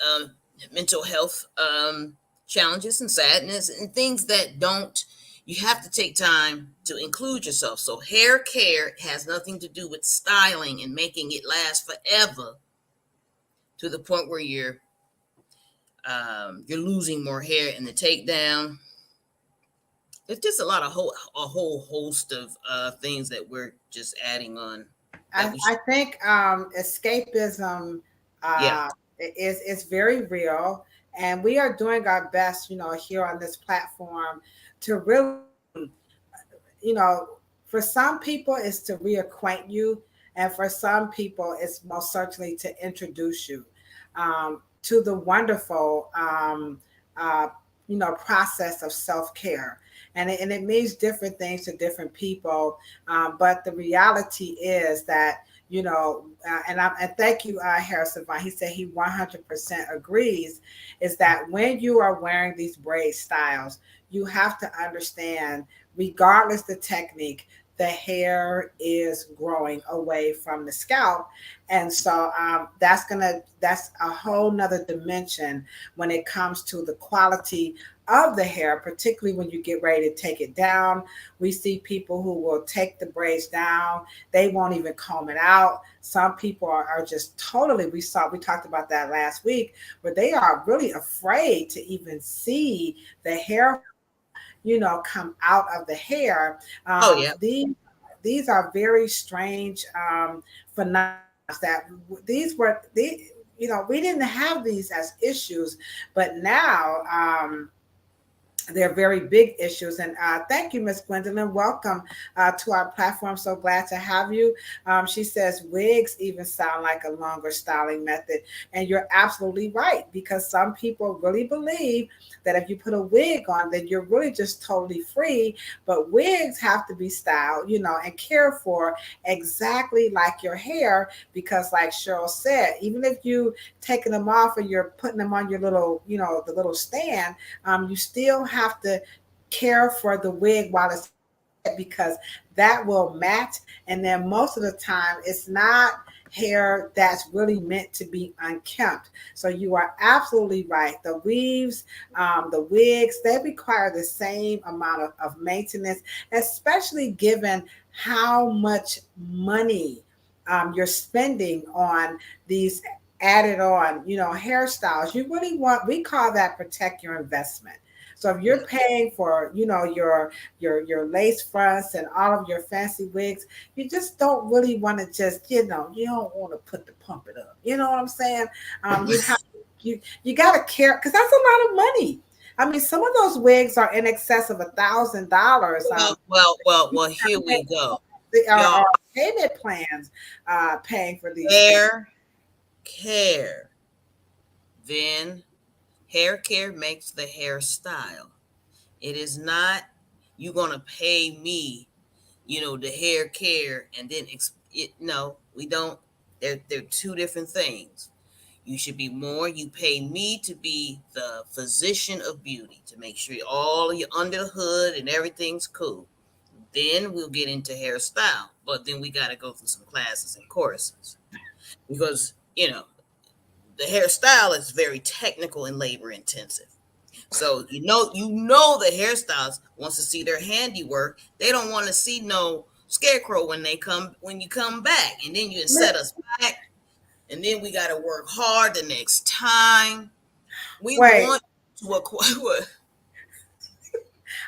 mental health challenges and sadness and things that you have to take time to include yourself. So hair care has nothing to do with styling and making it last forever. to the point where you're losing more hair in the takedown. It's just a whole host of things that we're just adding on that we
I
should.
think escapism
Yeah.
uh, is very real, and we are doing our best, here on this platform to really, you know, for some people it's to reacquaint you, and for some people it's most certainly to introduce you to the wonderful, uh, process of self care. And it means different things to different people. But the reality is that, and thank you, Harrison Vaughn. He said he 100% agrees, is that when you are wearing these braid styles, you have to understand, regardless the technique, the hair is growing away from the scalp. And so that's a whole nother dimension when it comes to the quality of the hair, particularly when you get ready to take it down. We see people who will take the braids down, they won't even comb it out. Some people are just totally, we talked about that last week, where they are really afraid to even see the hair, come out of the hair.
Oh yeah.
These are very strange phenomena that we didn't have these as issues, but now they're very big issues. And thank you, Miss Gwendolyn. Welcome to our platform. So glad to have you. She says wigs even sound like a longer styling method. And you're absolutely right, because some people really believe that if you put a wig on, then you're really just totally free. But wigs have to be styled, and cared for exactly like your hair, because like Cheryl said, even if you taking them off and you're putting them on your little, the little stand, you still have to care for the wig while it's, because that will match. And then most of the time it's not hair that's really meant to be unkempt. So you are absolutely right. The weaves, the wigs, they require the same amount of maintenance, especially given how much money you're spending on these added on, hairstyles. You really want, we call that protect your investment. So if you're paying for, your lace fronts and all of your fancy wigs, you just don't really want to just, you don't want to put the pump it up. You know what I'm saying? You have you got to care, because that's a lot of money. I mean, some of those wigs are in excess of $1,000.
Well. Here we go,
There
y'all.
are payment plans paying for these things.
Hair care, then hair care makes the hairstyle. It is not you gonna pay me, the hair care, and then no, we don't. They're two different things. You should be more. You pay me to be the physician of beauty, to make sure all you're under the hood and everything's cool. Then we'll get into hairstyle, but then we got to go through some classes and courses, because the hairstyle is very technical and labor intensive. So the hairstyles wants to see their handiwork. They don't want to see no scarecrow when you come back, and then you set us back, and then we got to work hard the next time. We
Wait,
want to acquire.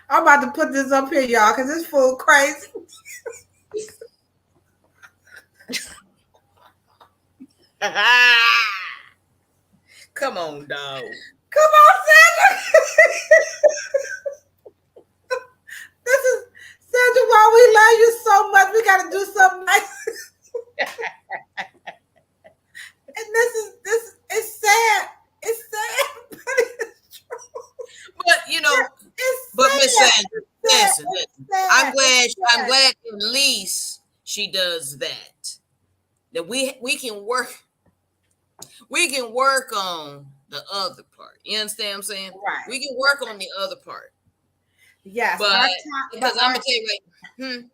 I'm about to put this up here, y'all, because this fool crazy.
Come on, dog.
Come on, Sandra. This is Sandra. While we love you so much, we got to do something nice. And this is sad. It's sad, but it's true.
But
It's
but Miss
sad.
Sandra,
It's
listen.
sad.
I'm glad.
It's
I'm
sad.
glad at least she does that. That we can work. We can work on the other part. You understand what I'm saying?
Right.
We can work on the other part.
Yes.
But because I'm gonna tell you,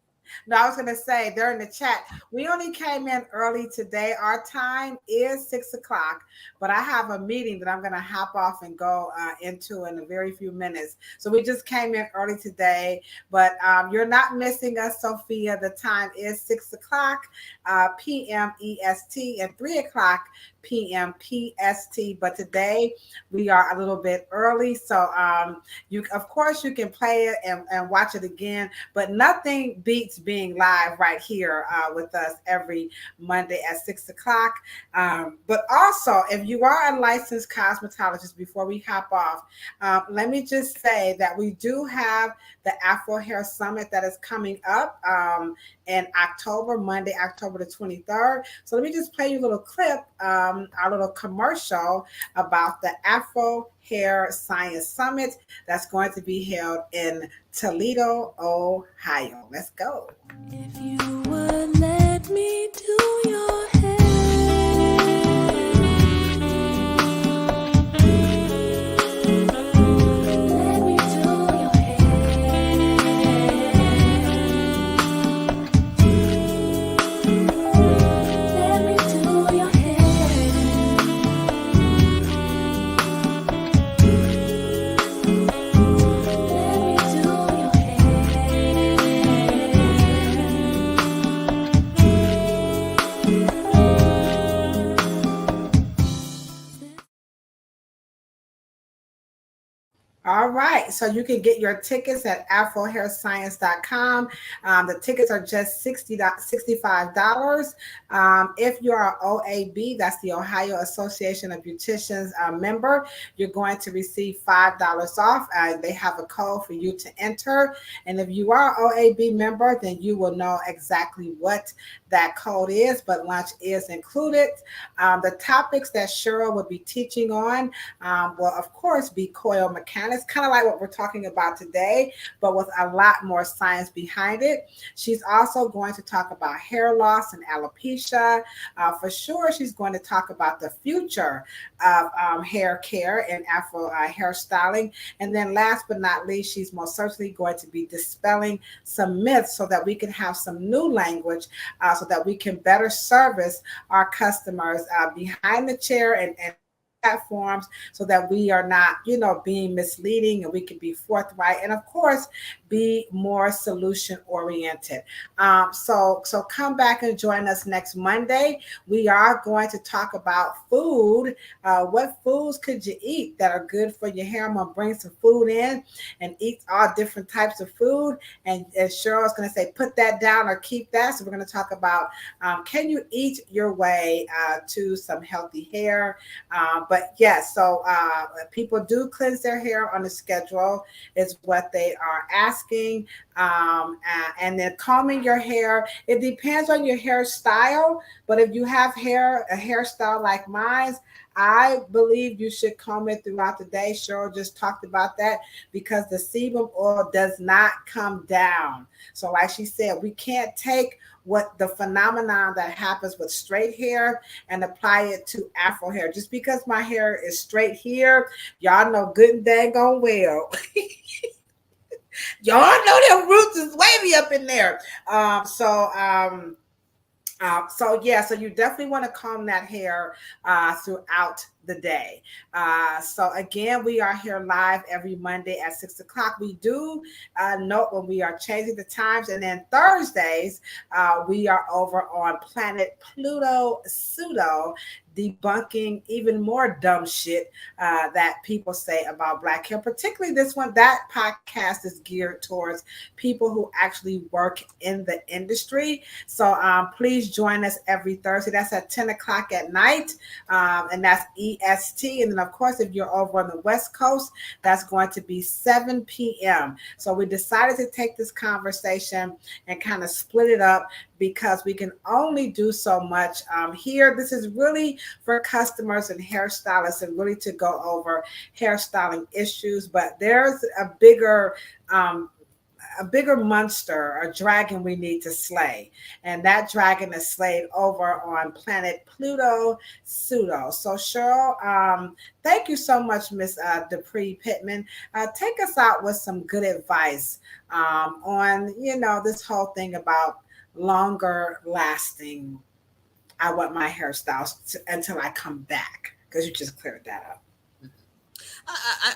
No, I was going to say they're in the chat. We only came in early today. Our time is 6 o'clock, but I have a meeting that I'm going to hop off and go into in a very few minutes. So we just came in early today, but you're not missing us, Sophia. The time is 6 o'clock p.m. EST and 3 o'clock p.m. PST. But today we are a little bit early, so you, of course, you can play it and watch it again. But nothing beats being live right here with us every Monday at 6 o'clock. But also, if you are a licensed cosmetologist, before we hop off, let me just say that we do have the Afro Hair Summit that is coming up in October, Monday, October the 23rd. So let me just play you a little clip, our little commercial about the Afro Hair Science Summit that's going to be held in Toledo, Ohio. Let's go.
If you would let me do your hair, let me do your hair, let me do your
All right, so you can get your tickets at afrohairscience.com. The tickets are just $65. If you are OAB, that's the Ohio Association of Beauticians member, you're going to receive $5 off. They have a code for you to enter. And if you are OAB member, then you will know exactly what that code is, but lunch is included. The topics that Cheryl will be teaching on will, of course, be coil mechanics, kind of like what we're talking about today, but with a lot more science behind it. She's also going to talk about hair loss and alopecia. For sure, she's going to talk about the future of hair care and Afro hairstyling. And then last but not least, she's most certainly going to be dispelling some myths so that we can have some new language so that we can better service our customers behind the chair and platforms so that we are not, being misleading, and we can be forthright and, of course, be more solution oriented. So come back and join us next Monday. We are going to talk about food. What foods could you eat that are good for your hair? I'm going to bring some food in and eat all different types of food. And Cheryl's going to say, put that down or keep that. So we're going to talk about can you eat your way to some healthy hair? But yes, so people do cleanse their hair on a schedule is what they are asking. And then combing your hair, it depends on your hairstyle. But if you have a hairstyle like mine, I believe you should comb it throughout the day. Cheryl just talked about that because the sebum oil does not come down. So like she said, we can't take what the phenomenon that happens with straight hair and apply it to Afro hair. Just because my hair is straight here, y'all know good and daggone well. Y'all know them roots is wavy up in there. So you definitely want to comb that hair throughout the day. So again, we are here live every Monday at 6 o'clock. We do note when we are changing the times, and then Thursdays we are over on Planet Pluto Pseudo, debunking even more dumb shit that people say about Black hair, particularly this one. That podcast is geared towards people who actually work in the industry. So please join us every Thursday. That's at 10 o'clock at night, and that's EST. And then, of course, if you're over on the West Coast, that's going to be 7 p.m. So we decided to take this conversation and kind of split it up because we can only do so much here. This is really for customers and hairstylists and really to go over hairstyling issues, but there's a bigger a bigger monster, a dragon we need to slay. And that dragon is slayed over on planet Pluto Pseudo. So Cheryl, thank you so much, Miss Dupree Pittman. Take us out with some good advice on, this whole thing about longer lasting. I want my hairstyles until I come back, because you just cleared that up.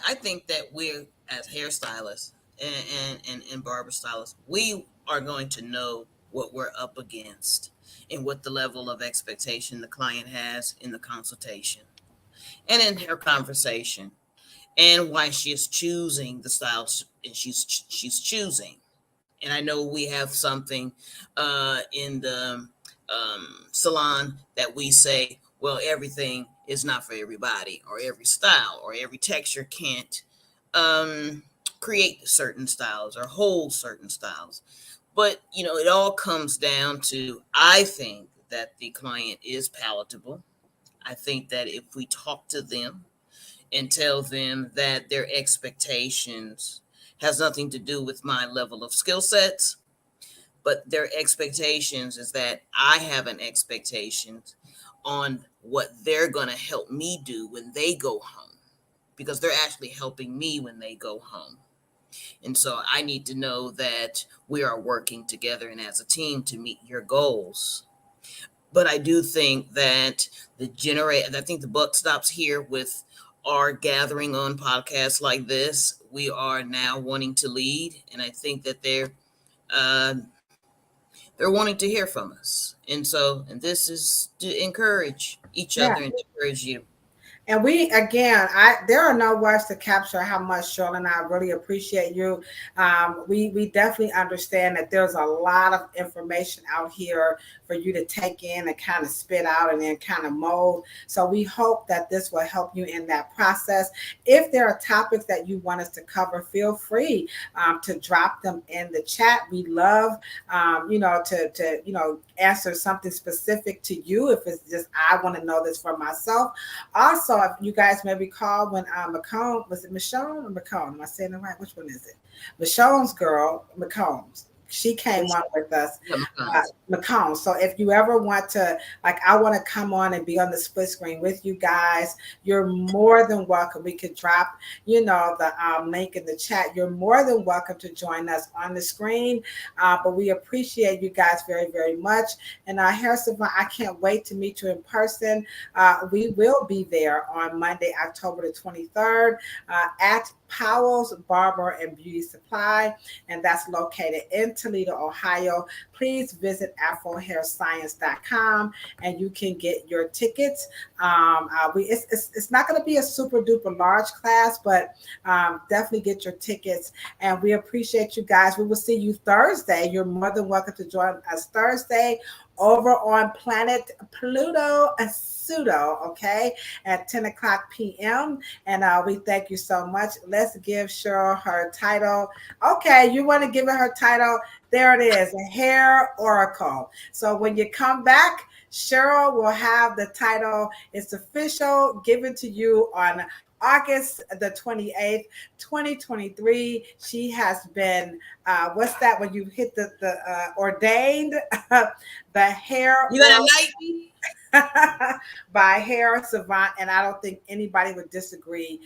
I think that we're, as hairstylists and barber stylists, we are going to know what we're up against and what the level of expectation the client has in the consultation and in her conversation, and why she is choosing the styles she's choosing. And I know we have something in the salon that we say, well, everything is not for everybody, or every style or every texture can't create certain styles or hold certain styles. But, it all comes down to, I think that the client is palatable. I think that if we talk to them and tell them that their expectations has nothing to do with my level of skill sets, but their expectations is that I have an expectation on what they're going to help me do when they go home, because they're actually helping me when they go home. And so I need to know that we are working together and as a team to meet your goals. But I do think that I think the buck stops here with our gathering on podcasts like this. We are now wanting to lead, and I think that they're wanting to hear from us. And this is to encourage each
Yeah.
other and to encourage you.
And there are no words to capture how much Cheryl and I really appreciate you. We definitely understand that there's a lot of information out here for you to take in and kind of spit out and then kind of mold. So we hope that this will help you in that process. If there are topics that you want us to cover, feel free to drop them in the chat. We love, to answer something specific to you. If it's just, I want to know this for myself. Also, if you guys may recall when McComb, was it Michonne or McComb? Am I saying it right? Which one is it? Michonne's girl, McCombs. She came on with us, McComb. So if you ever want to, I want to come on and be on the split screen with you guys, you're more than welcome. We could drop, the link in the chat. You're more than welcome to join us on the screen. But we appreciate you guys very, very much. And Hair Savant, I can't wait to meet you in person. We will be there on Monday, October the 23rd at Powell's Barber and Beauty Supply, and that's located in Toledo, Ohio. Please visit afrohairscience.com and you can get your tickets. It's not going to be a super duper large class, but definitely get your tickets. And we appreciate you guys. We will see you Thursday. You're more than welcome to join us Thursday over on planet Pluto Pseudo, okay, at 10 o'clock p.m. And we thank you so much. Let's give Cheryl her title. Okay, you want to give her title? There it is, a hair oracle. So when you come back, Cheryl will have the title. It's official, given to you on August the 28th, 2023. She has been, what's that when you hit the ordained, the hair.
You got a night?
By Hair Savant, and I don't think anybody would disagree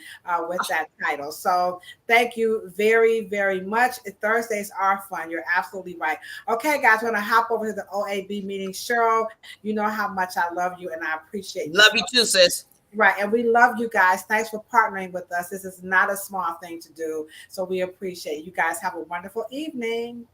with that title. So thank you very, very much. Thursdays are fun. You're absolutely right. Okay, guys, we're going to hop over to the OAB meeting. Cheryl, you know how much I love you, and I appreciate you.
Love you too, sis.
Right, and we love you guys. Thanks for partnering with us. This is not a small thing to do, so we appreciate it. You guys have a wonderful evening.